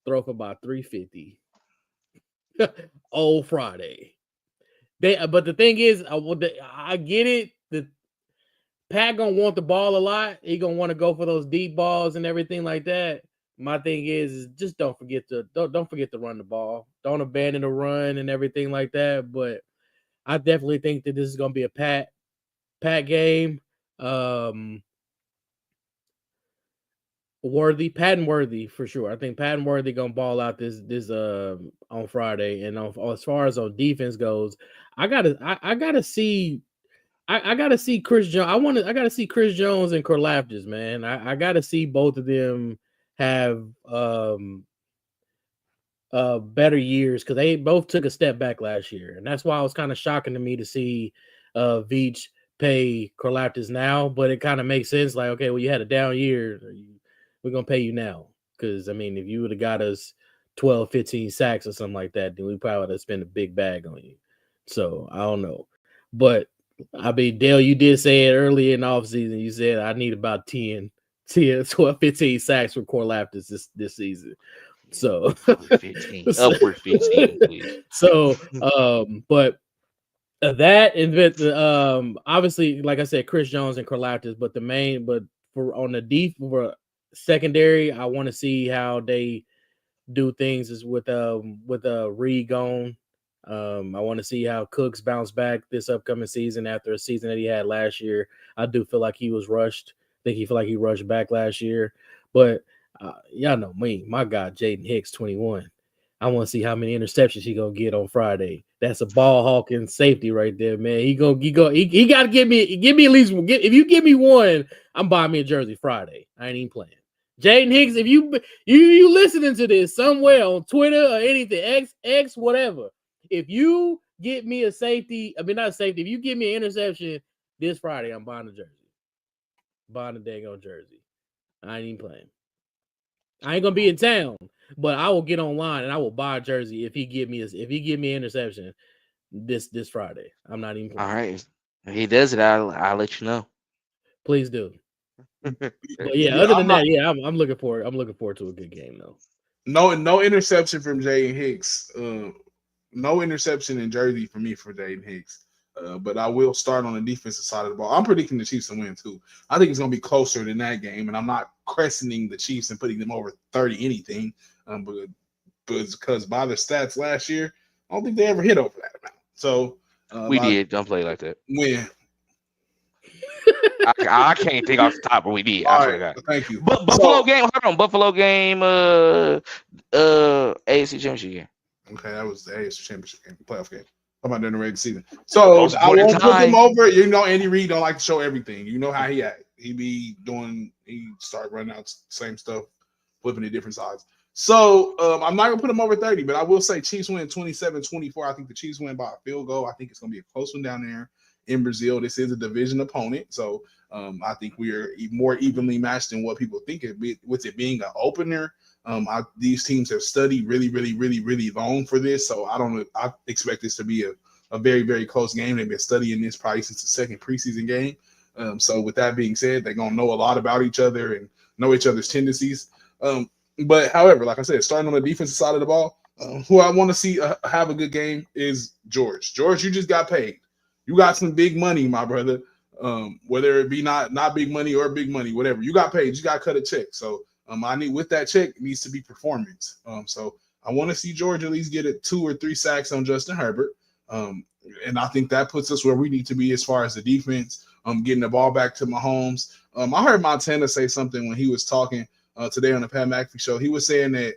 throw for about 350 old Friday. But the thing is, I get it. The Pat gonna want the ball a lot. He gonna want to go for those deep balls and everything like that. My thing is just don't forget to run the ball. Don't abandon the run and everything like that. But I definitely think that this is gonna be a Pat game. Worthy for sure. I think Pat and Worthy gonna ball out this on Friday. And as far as on defense goes, I gotta see Chris Jones. I gotta see Chris Jones and Karlaftis, man. I gotta see both of them have better years because they both took a step back last year, and that's why it was kind of shocking to me to see Veach pay Karlaftis now. But it kind of makes sense. Like, okay, well, you had a down year. We're going to pay you now. Because, I mean, if you would have got us 12, 15 sacks or something like that, then we probably would have spent a big bag on you. So I don't know. But I mean, Dale, you did say it earlier in the offseason. You said I need about 10, 12, 15 sacks for Karlaftis this season. So upward 15, please. So but that and obviously, like I said, Chris Jones and Karlaftis, but for on the deep for secondary, I want to see how they do things is with Reed gone. I want to see how Cooks bounce back this upcoming season after a season that he had last year. I do feel like he was rushed. I think he feel like he rushed back last year. But y'all know me, my guy Jaden Hicks, 21. I want to see how many interceptions he gonna get on Friday. That's a ball hawking safety right there, man. He got to give me at least if you give me one, I'm buying me a jersey Friday. I ain't even playing. Jaden Hicks, if you listening to this somewhere on Twitter or anything, X, whatever, if you get me a safety, not a safety, if you give me an interception this Friday, I'm buying a jersey. Buying a dang on jersey. I ain't even playing. I ain't gonna be in town, but I will get online and I will buy a jersey if he give me an interception this Friday. I'm not even playing. All right. If he does it, I'll let you know. Please do. But yeah, other than that, I'm looking forward. I'm looking forward to a good game though. No interception from Jaden Hicks. No interception in jersey for me for Jaden Hicks. But I will start on the defensive side of the ball. I'm predicting the Chiefs to win too. I think it's going to be closer than that game, and I'm not cresting the Chiefs and putting them over 30 anything. But because by the stats last year, I don't think they ever hit over that amount. So we did. Don't play like that. When I can't think off the top, but we did. I swear to God. Thank you. But Buffalo game. Hold on, Buffalo game. AFC Championship game. Okay, that was the AFC Championship game, playoff game. How about during the regular season? So I won't put him over. You know, Andy Reid don't like to show everything. You know how he act. He start running out same stuff, flipping to different sides. So I'm not gonna put him over 30, but I will say Chiefs win 27-24. I think the Chiefs win by a field goal. I think it's gonna be a close one down there in Brazil. This is a division opponent, so I think we are more evenly matched than what people think it be, with it being an opener. These teams have studied really, really, really, really long for this, so I expect this to be a very, very close game. They've been studying this probably since the second preseason game. So with that being said, they're gonna know a lot about each other and know each other's tendencies. But however, like I said, starting on the defensive side of the ball, who I want to see have a good game is George. George, you just got paid. You got some big money, my brother. Whether it be not big money or big money, whatever. You got paid. You got to cut a check. So I need with that check it needs to be performance. So I want to see George at least get 2 or 3 sacks on Justin Herbert. And I think that puts us where we need to be as far as the defense. Getting the ball back to Mahomes. I heard Montana say something when he was talking today on the Pat McAfee show. He was saying that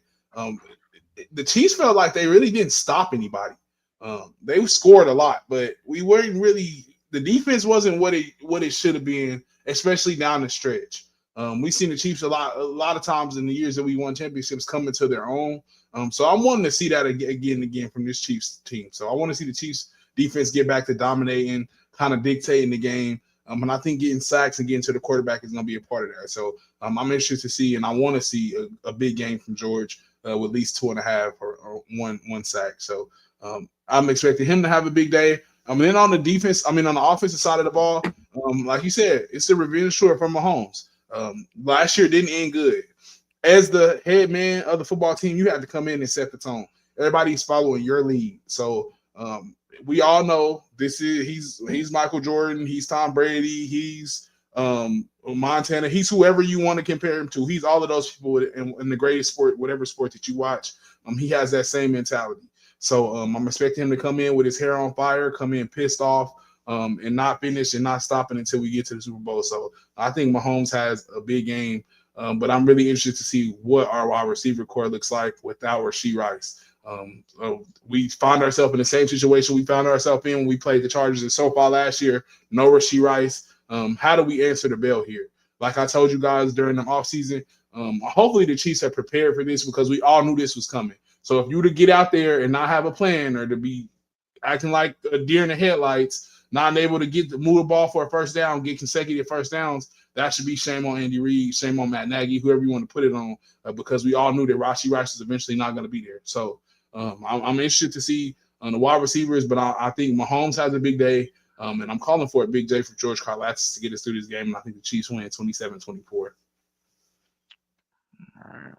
the Chiefs felt like they really didn't stop anybody. They scored a lot, but we weren't really. The defense wasn't what it should have been, especially down the stretch. We've seen the Chiefs a lot of times in the years that we won championships coming to their own. So I'm wanting to see that again from this Chiefs team. So I want to see the Chiefs defense get back to dominating, kind of dictating the game. And I think getting sacks and getting to the quarterback is going to be a part of that. So I'm interested to see, and I want to see a big game from George with at least 2.5 or one sack. So I'm expecting him to have a big day. Then on the offensive side of the ball, like you said, it's a revenge tour from Mahomes. Last year didn't end good. As the head man of the football team, you have to come in and set the tone. Everybody's following your lead. So we all know he's Michael Jordan, he's Tom Brady, he's Montana, he's whoever you want to compare him to. He's all of those people in the greatest sport, whatever sport that you watch. He has that same mentality. So I'm expecting him to come in with his hair on fire, come in pissed off, and not finish and not stopping until we get to the Super Bowl. So I think Mahomes has a big game, but I'm really interested to see what our wide receiver core looks like without Rashee Rice. We found ourselves in the same situation we found ourselves in when we played the Chargers in SoFi last year. No Rashee Rice. How do we answer the bell here? Like I told you guys during the offseason, hopefully the Chiefs have prepared for this because we all knew this was coming. So if you were to get out there and not have a plan or to be acting like a deer in the headlights, not able to move the ball for a first down, get consecutive first downs, that should be shame on Andy Reid, shame on Matt Nagy, whoever you want to put it on, because we all knew that Rashee Rice is eventually not going to be there. So I'm interested to see on the wide receivers, but I think Mahomes has a big day. And I'm calling for a big day for George Karlaftis to get us through this game. And I think the Chiefs win 27-24. All right.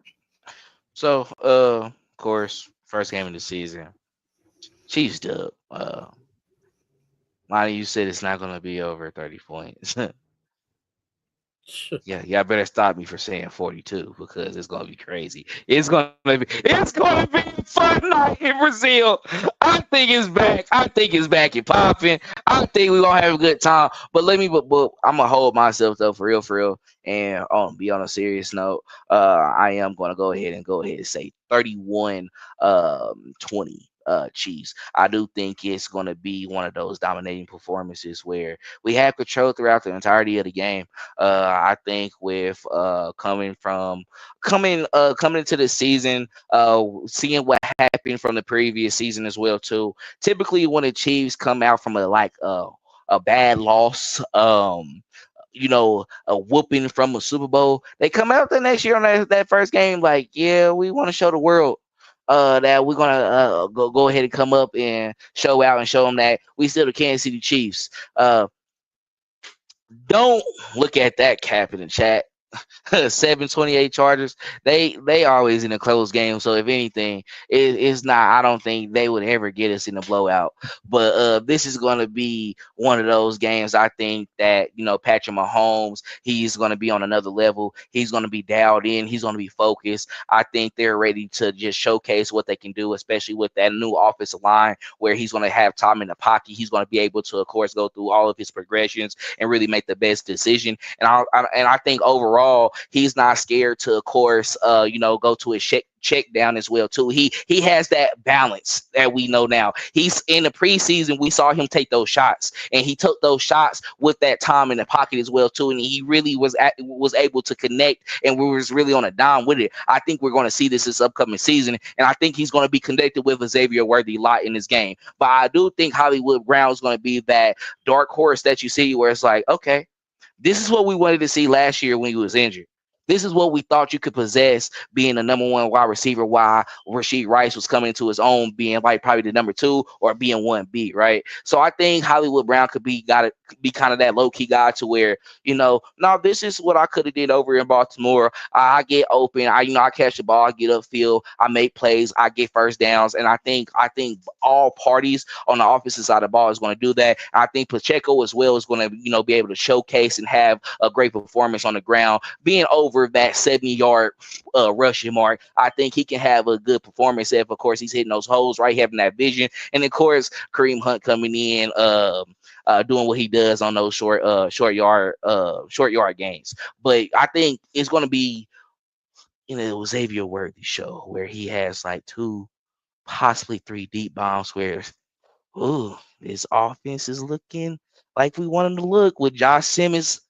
So, of course, first game of the season, Chiefs dub. Lonnie, you said it's not going to be over 30 points. Yeah, y'all better stop me for saying 42 because it's gonna be crazy. It's gonna be a fun night in Brazil. I think it's back. I think it's back and popping. I think we're gonna have a good time. But I'm gonna hold myself though for real, and be on a serious note. I am gonna go ahead and say 31 20 Chiefs. I do think it's gonna be one of those dominating performances where we have control throughout the entirety of the game. I think with coming into the season, seeing what happened from the previous season as well too. Typically, when the Chiefs come out from a bad loss, a whooping from a Super Bowl, they come out the next year on that first game like, yeah, we want to show the world that we're gonna go ahead and come up and show out and show them that we still the Kansas City Chiefs. Don't look at that cap in the chat. 728 Chargers. They always in a close game. So if anything, it's not. I don't think they would ever get us in a blowout. But this is going to be one of those games. I think that Patrick Mahomes, he's going to be on another level. He's going to be dialed in. He's going to be focused. I think they're ready to just showcase what they can do, especially with that new offensive line where he's going to have time in the pocket. He's going to be able to, of course, go through all of his progressions and really make the best decision. And I think overall, he's not scared to, of course, go to his check down as well too. He has that balance that we know now. He's in the preseason. We saw him take those shots, and he took those shots with that time in the pocket as well too. And he really was able to connect, and we was really on a dime with it. I think we're going to see this upcoming season, and I think he's going to be connected with a Xavier Worthy lot in this game. But I do think Hollywood Brown is going to be that dark horse that you see where it's like, okay, this is what we wanted to see last year when he was injured. This is what we thought you could possess being the number one wide receiver while Rashid Rice was coming into his own being like probably the number 2 or being 1B, right? So I think Hollywood Brown could be kind of that low-key guy to where, no, this is what I could have did over in Baltimore. I get open. I catch the ball, I get upfield, I make plays, I get first downs. And I think all parties on the offensive side of the ball is going to do that. I think Pacheco as well is going to, be able to showcase and have a great performance on the ground, being over that 70-yard rushing mark. I think he can have a good performance if, of course, he's hitting those holes, right, having that vision. And of course, Kareem Hunt coming in, doing what he does on those short yard gains. But I think it's going to be Xavier Worthy show where he has like 2, possibly 3 deep bombs where, this offense is looking like we want him to look, with Josh Simmons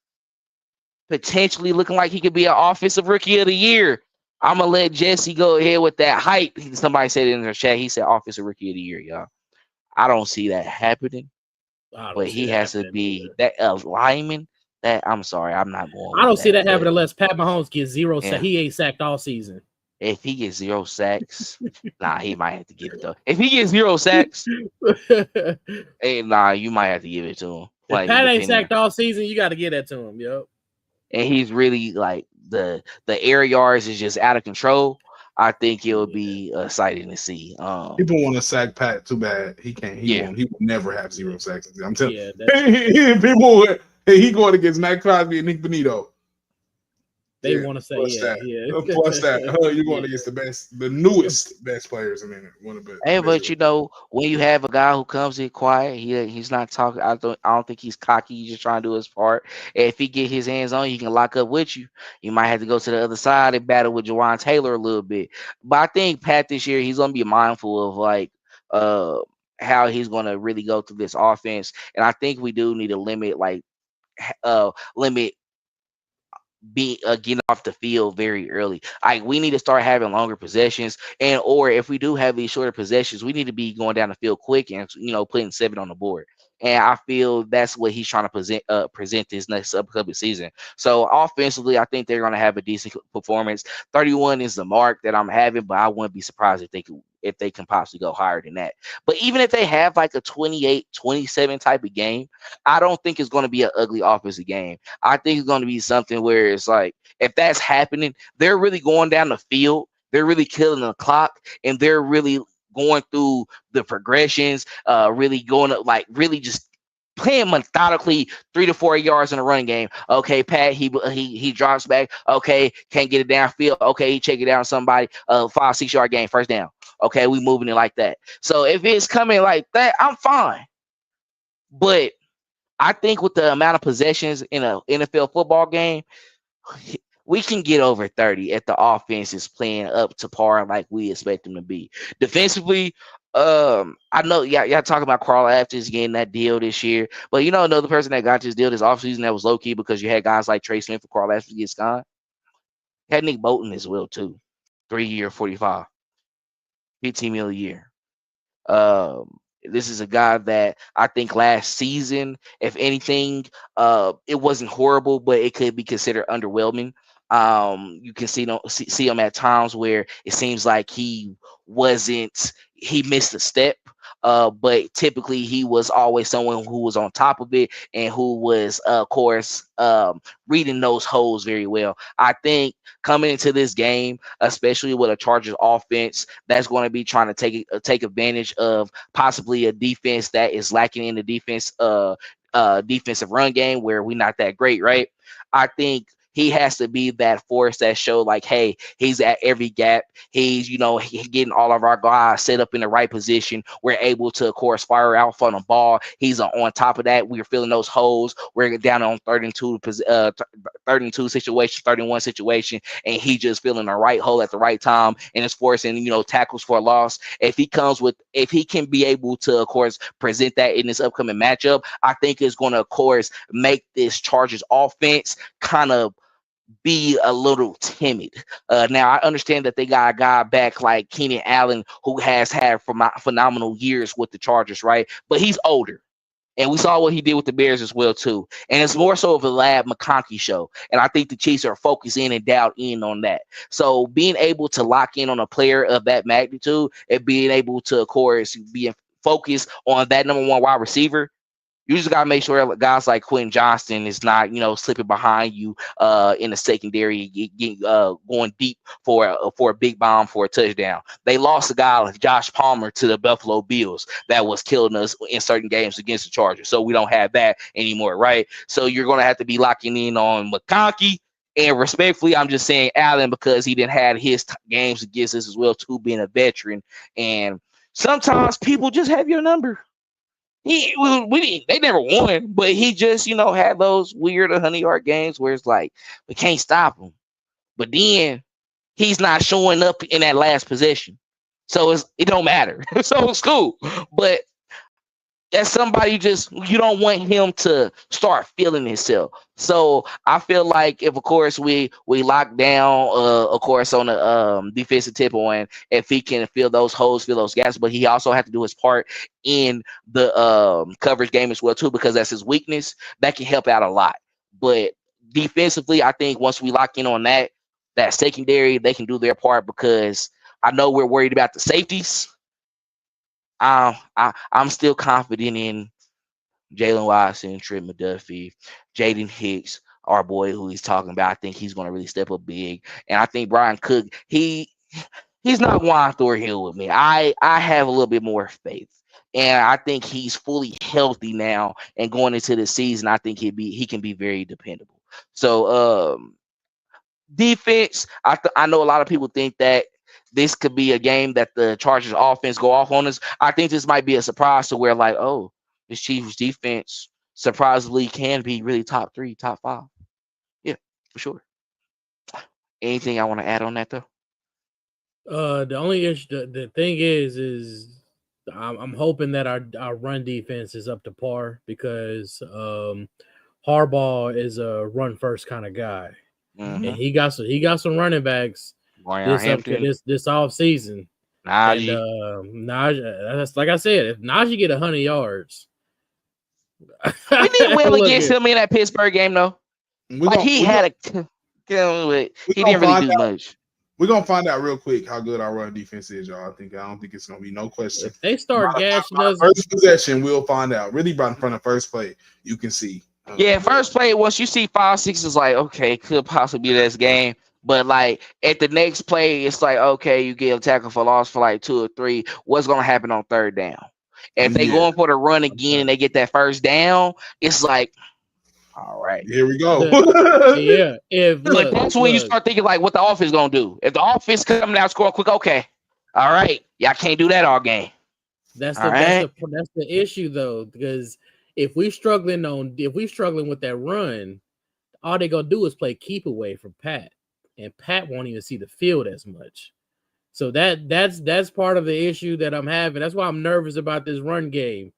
potentially looking like he could be an offensive rookie of the year. I'm going to let Jesse go ahead with that hype. Somebody said it in the chat. He said offensive rookie of the year, y'all. I don't see that happening. But he has to be that lineman. That I'm sorry, I'm not going. I don't see that happening unless Pat Mahomes gets 0 sacks. He ain't sacked all season. If he gets 0 sacks, he might have to get it though. If he gets 0 sacks, hey, you might have to give it to him. If Pat ain't sacked all season, you got to give that to him, yo. And he's really like the air yards is just out of control. I think it'll be exciting to see. People want to sack Pat too bad. He can't. He will never have 0 sacks. I'm telling you. People, he going against Matt Crosby and Nick Benito. They want to say, Plus that, you're going against the newest best players. I mean, one of the. Hey, but when you have a guy who comes in quiet, he's not talking. I don't think he's cocky. He's just trying to do his part. And if he get his hands on you, he can lock up with you. You might have to go to the other side and battle with Jawan Taylor a little bit. But I think Pat this year, he's going to be mindful of like how he's going to really go through this offense. And I think we do need to limit getting off the field very early. We need to start having longer possessions, or if we do have these shorter possessions, we need to be going down the field quick and putting 7 on the board. And I feel that's what he's trying to present this next upcoming season. So offensively, I think they're going to have a decent performance. 31 is the mark that I'm having, but I wouldn't be surprised if they could if they can possibly go higher than that. But even if they have like a 28-27 type of game, I don't think it's going to be an ugly offensive game. I think it's going to be something where it's like, if that's happening, they're really going down the field, they're really killing the clock, and they're really going through the progressions, really going up, like really just playing methodically 3 to 4 yards in a running game. Okay, Pat, he drops back. Okay, can't get it downfield. Okay, he check it down somebody. 5-6 yard game, first down. Okay, we moving it like that. So if it's coming like that, I'm fine. But I think with the amount of possessions in a NFL football game, we can get over 30 if the offense is playing up to par like we expect them to be. Defensively, I know y'all talking about Carl Aftis getting that deal this year, but you know another person that got this deal this offseason that was low key because you had guys like Trey Smith and Carl Aftis get gone. Had Nick Bolton as well too, 3-year, 45, 15 mil a year. This is a guy that I think last season, if anything, it wasn't horrible, but it could be considered underwhelming. You can see him at times where it seems like he missed a step. But typically he was always someone who was on top of it and who was, of course, reading those holes very well. I think coming into this game, especially with a Chargers offense that's going to be trying to take advantage of possibly a defense that is lacking in the defensive run game where we're not that great, right? I think he has to be that force that show like, hey, he's at every gap. He's, getting all of our guys set up in the right position. We're able to, of course, fire out on the ball. He's on top of that. We're filling those holes. We're down on 32 situation, 31 situation, and he just filling the right hole at the right time and is forcing, tackles for a loss. If he can be able to, of course, present that in this upcoming matchup, I think it's going to, of course, make this Chargers offense kind of be a little timid. Now, I understand that they got a guy back like Keenan Allen who has had phenomenal years with the Chargers, right? But he's older. And we saw what he did with the Bears as well, too. And it's more so of a Lab McConkey show. And I think the Chiefs are focused in and dialed in on that. So being able to lock in on a player of that magnitude and being able to, of course, be focused on that number one wide receiver, you just gotta make sure guys like Quentin Johnston is not, slipping behind you in the secondary, going deep for a big bomb for a touchdown. They lost a guy like Josh Palmer to the Buffalo Bills that was killing us in certain games against the Chargers. So we don't have that anymore, right? So you're gonna have to be locking in on McConkey. And respectfully, I'm just saying Allen because he didn't have his games against us as well too, being a veteran. And sometimes people just have your number. They never won, but he just, had those weird 100-yard games where it's like, we can't stop him. But then he's not showing up in that last possession. So it don't matter. So it's cool. But as somebody you don't want him to start feeling himself. So I feel like if, of course, we lock down, of course, on the defensive tip on if he can fill those holes, fill those gaps, but he also has to do his part in the coverage game as well, too, because that's his weakness. That can help out a lot. But defensively, I think once we lock in on that secondary, they can do their part because I know we're worried about the safeties. I'm still confident in Jalen Watson, Trent McDuffie, Jaden Hicks, our boy who he's talking about. I think he's going to really step up big. And I think Brian Cook, he's not Juan Thornhill with me. I have a little bit more faith. And I think he's fully healthy now. And going into the season, I think he can be very dependable. So defense, I know a lot of people think that this could be a game that the Chargers offense go off on us. I think this might be a surprise to where like, oh, this Chiefs defense surprisingly can be really top 3, top 5. Yeah, for sure. Anything I want to add on that though? The only issue, the thing is I'm hoping that our run defense is up to par because Harbaugh is a run first kind of guy, and he got some running backs. This off season. Najee. And, Najee, that's like I said, if Najee get 100 yards, we did well against him in that Pittsburgh game though. He didn't really do much. We're gonna find out real quick how good our run defense is, y'all. I don't think it's gonna be no question. If they start gashing us, first possession, we'll find out. Really, right in front of first play, you can see. Yeah, first play, once you see 5-6, it's like, okay, could possibly be this game. But like at the next play, it's like, okay, you get a tackle for loss for like 2 or 3. What's gonna happen on third down? If they going for the run again and they get that first down, it's like, all right, here we go. Yeah, but that's when you start thinking like, what the offense gonna do? If the offense coming out scoring quick, okay, all right, y'all can't do that all game. That's the issue though, because if we struggling with that run, all they gonna do is play keep away from Pat, and Pat won't even see the field as much. So that's part of the issue that I'm having. That's why I'm nervous about this run game.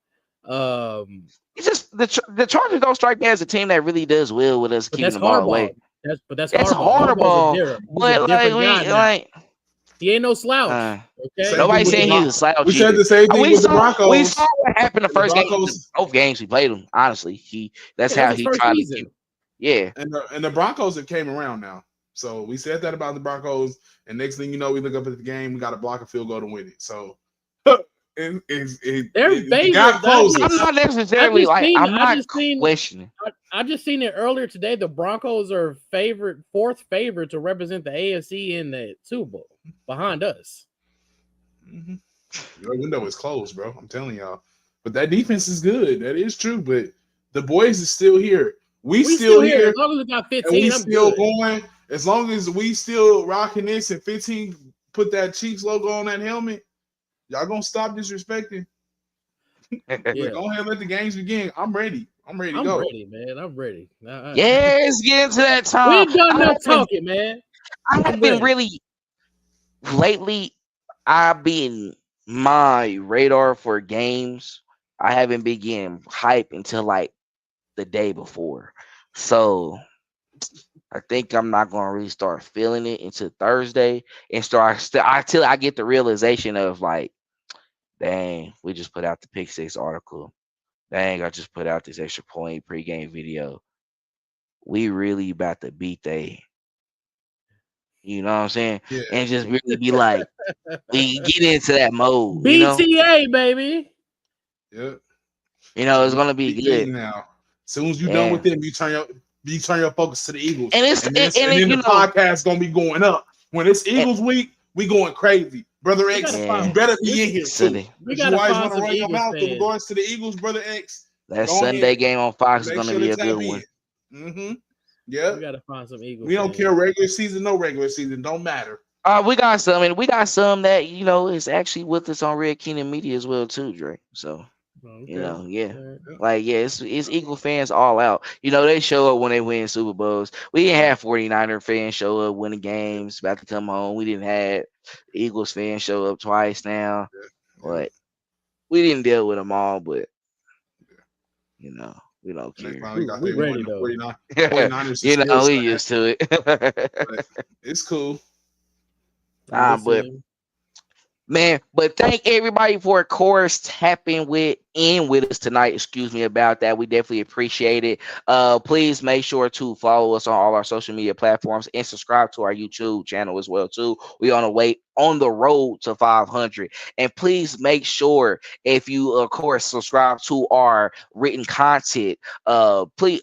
It's just the Chargers don't strike me as a team that really does well with us keeping the ball away. That's Hardball. But like he ain't no slouch. Okay? Nobody's saying he's a slouch. We said the same thing with the Broncos. We saw what happened the first game. Both games we played him. Honestly, that's how he tried to keep. Yeah, and the Broncos have came around now. So we said that about the Broncos, and next thing you know, we look up at the game, we got to block a field goal to win it. So they're favored. I'm not necessarily questioning. I just seen it earlier today. The Broncos are fourth favorite to represent the AFC in the Super Bowl behind us. Mm-hmm. Your window is closed, bro. I'm telling y'all. But that defense is good. That is true. But the boys is still here. We still here. As long as we got 15, and we I'm still good. Going. As long as we still rocking this and 15 put that Chiefs logo on that helmet, y'all gonna stop disrespecting. Go ahead and let the games begin. I'm ready. I'm ready to go. I'm ready, man. I'm ready. Yes, get into that time. We done enough talking, man. I have been really lately. I've been my radar for games. I haven't been getting hype until like the day before. So I think I'm not gonna really start feeling it until Thursday and until I get the realization of like, dang, we just put out the Pick 6 article. Dang, I just put out this extra point pregame video. We really about to beat they. You know what I'm saying? Yeah. And just really be like, we get into that mode. BTA, baby. Yep. You know, it's gonna be good. Now, as soon as you're done with them, you turn your focus to the Eagles. And then the podcast gonna be going up. When it's Eagles week, we going crazy. Brother X, you better be in here too. We gotta find some Eagles fans. In regards to the Eagles, Brother X. That Sunday game on Fox is gonna be a good one. Mm-hmm. Yeah. We gotta find some Eagles. We don't care regular season, no regular season, don't matter. We got some, and we got some that is actually with us on Red Kingdom Media as well too, Dre. So it's Eagle fans all out. They show up when they win Super Bowls. We didn't have 49er fans show up winning games, about to come home. We didn't have Eagles fans show up twice now, but we didn't deal with them all. But we don't care. We ready though. 49ers we used to it. It's cool. But thank everybody for, of course, tapping in with us tonight. Excuse me about that. We definitely appreciate it. Please make sure to follow us on all our social media platforms and subscribe to our YouTube channel as well too. We on the road to 500. And please make sure, if you, of course, subscribe to our written content, please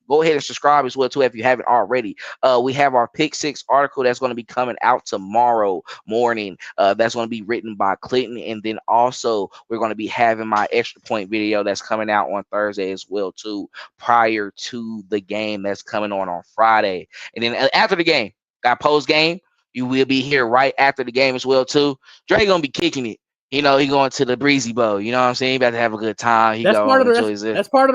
go ahead and subscribe as well too if you haven't already. We have our Pick 6 article that's going to be coming out tomorrow morning. That's going to be written by Clinton, and then also we're going to be having my extra point video that's coming out on Thursday as well too, prior to the game that's coming on Friday. And then after the game, got post game. You will be here right after the game as well too. Dre gonna be kicking it. He going to the Breezy Bowl. You know what I'm saying? He about to have a good time. That's part of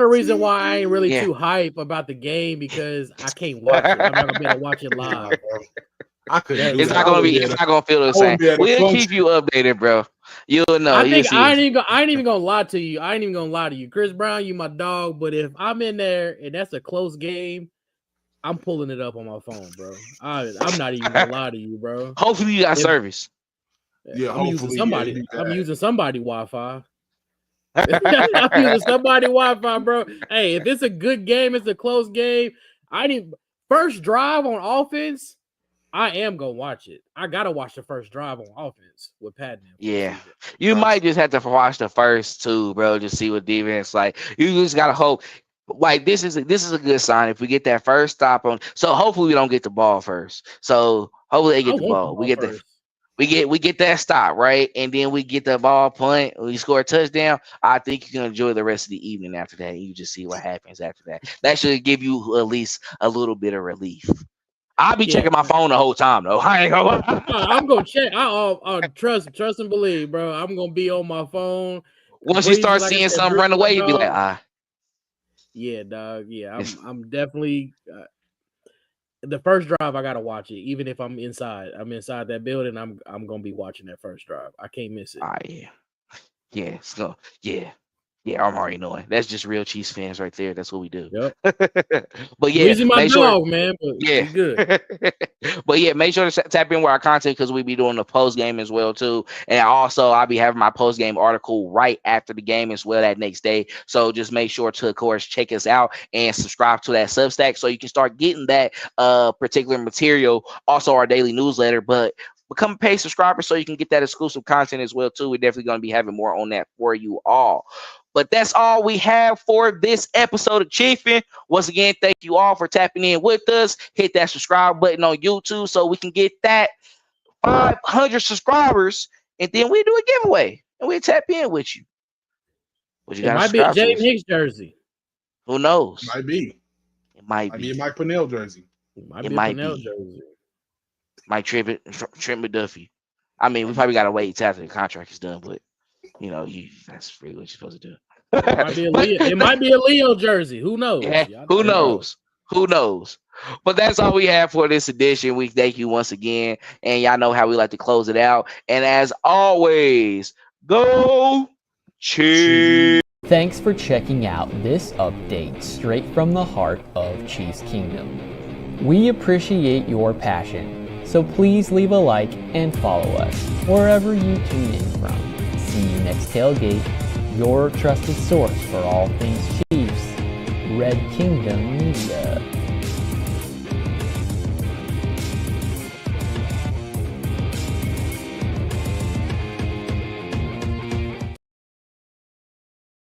the reason why I ain't really too hype about the game, because I can't watch it. I'm not gonna be able to watch it live. It's not gonna feel the same. We'll keep you updated, bro. You'll know. I ain't even gonna lie to you. Chris Brown, you my dog. But if I'm in there and that's a close game, I'm pulling it up on my phone, bro. I'm not even gonna lie to you, bro. Hopefully you got service. Yeah, I'm using somebody Wi-Fi. I'm using somebody Wi-Fi, bro. Hey, if it's a good game, it's a close game. First drive on offense, I am gonna watch it. I gotta watch the first drive on offense with Patton. Yeah, you might just have to watch the first two, bro, to see what defense like. You just gotta hope. Like this is a good sign if we get that first stop on. So hopefully we don't get the ball first. So hopefully they get the ball. We get first. we get that stop right, and then we get the ball punt. We score a touchdown. I think you can enjoy the rest of the evening after that. You just see what happens after that. That should give you at least a little bit of relief. I'll be checking my phone the whole time though. I ain't gonna. I'm gonna check. I trust and believe, bro. I'm gonna be on my phone. Once you start seeing something run away, you be like, ah. Yeah, dog. Yeah, I'm definitely the first drive. I gotta watch it, even if I'm inside. I'm inside that building. I'm gonna be watching that first drive. I can't miss it. Yeah. Let's go. Yeah. I'm already knowing. That's just real Chiefs fans right there. That's what we do. Yep. But yeah, my dog, man. But yeah, good. But yeah, make sure to tap in with our content because we be doing the post game as well too. And also, I'll be having my post game article right after the game as well that next day. So just make sure to, of course, check us out and subscribe to that Substack so you can start getting that particular material. Also, our daily newsletter, but become a paid subscriber so you can get that exclusive content as well too. We're definitely going to be having more on that for you all. But that's all we have for this episode of Chiefin. Once again, thank you all for tapping in with us. Hit that subscribe button on YouTube so we can get that 500 subscribers, and then we do a giveaway and we tap in with you. What you it might be a James Hicks jersey. Who knows? Might be. It might be a Mike Pennel jersey. It might be a Pennel jersey. Mike Trent McDuffie. I mean, we probably gotta wait till after the contract is done, but you know, that's really what you're supposed to do. It might be a Leo jersey. Who knows? Yeah, who knows? Who knows? But that's all we have for this edition. We thank you once again, and y'all know how we like to close it out. And as always, go Chiefs! Thanks for checking out this update straight from the heart of Chiefs Kingdom. We appreciate your passion, so please leave a like and follow us wherever you tune in from. See you next tailgate. Your trusted source for all things Chiefs, Red Kingdom Media.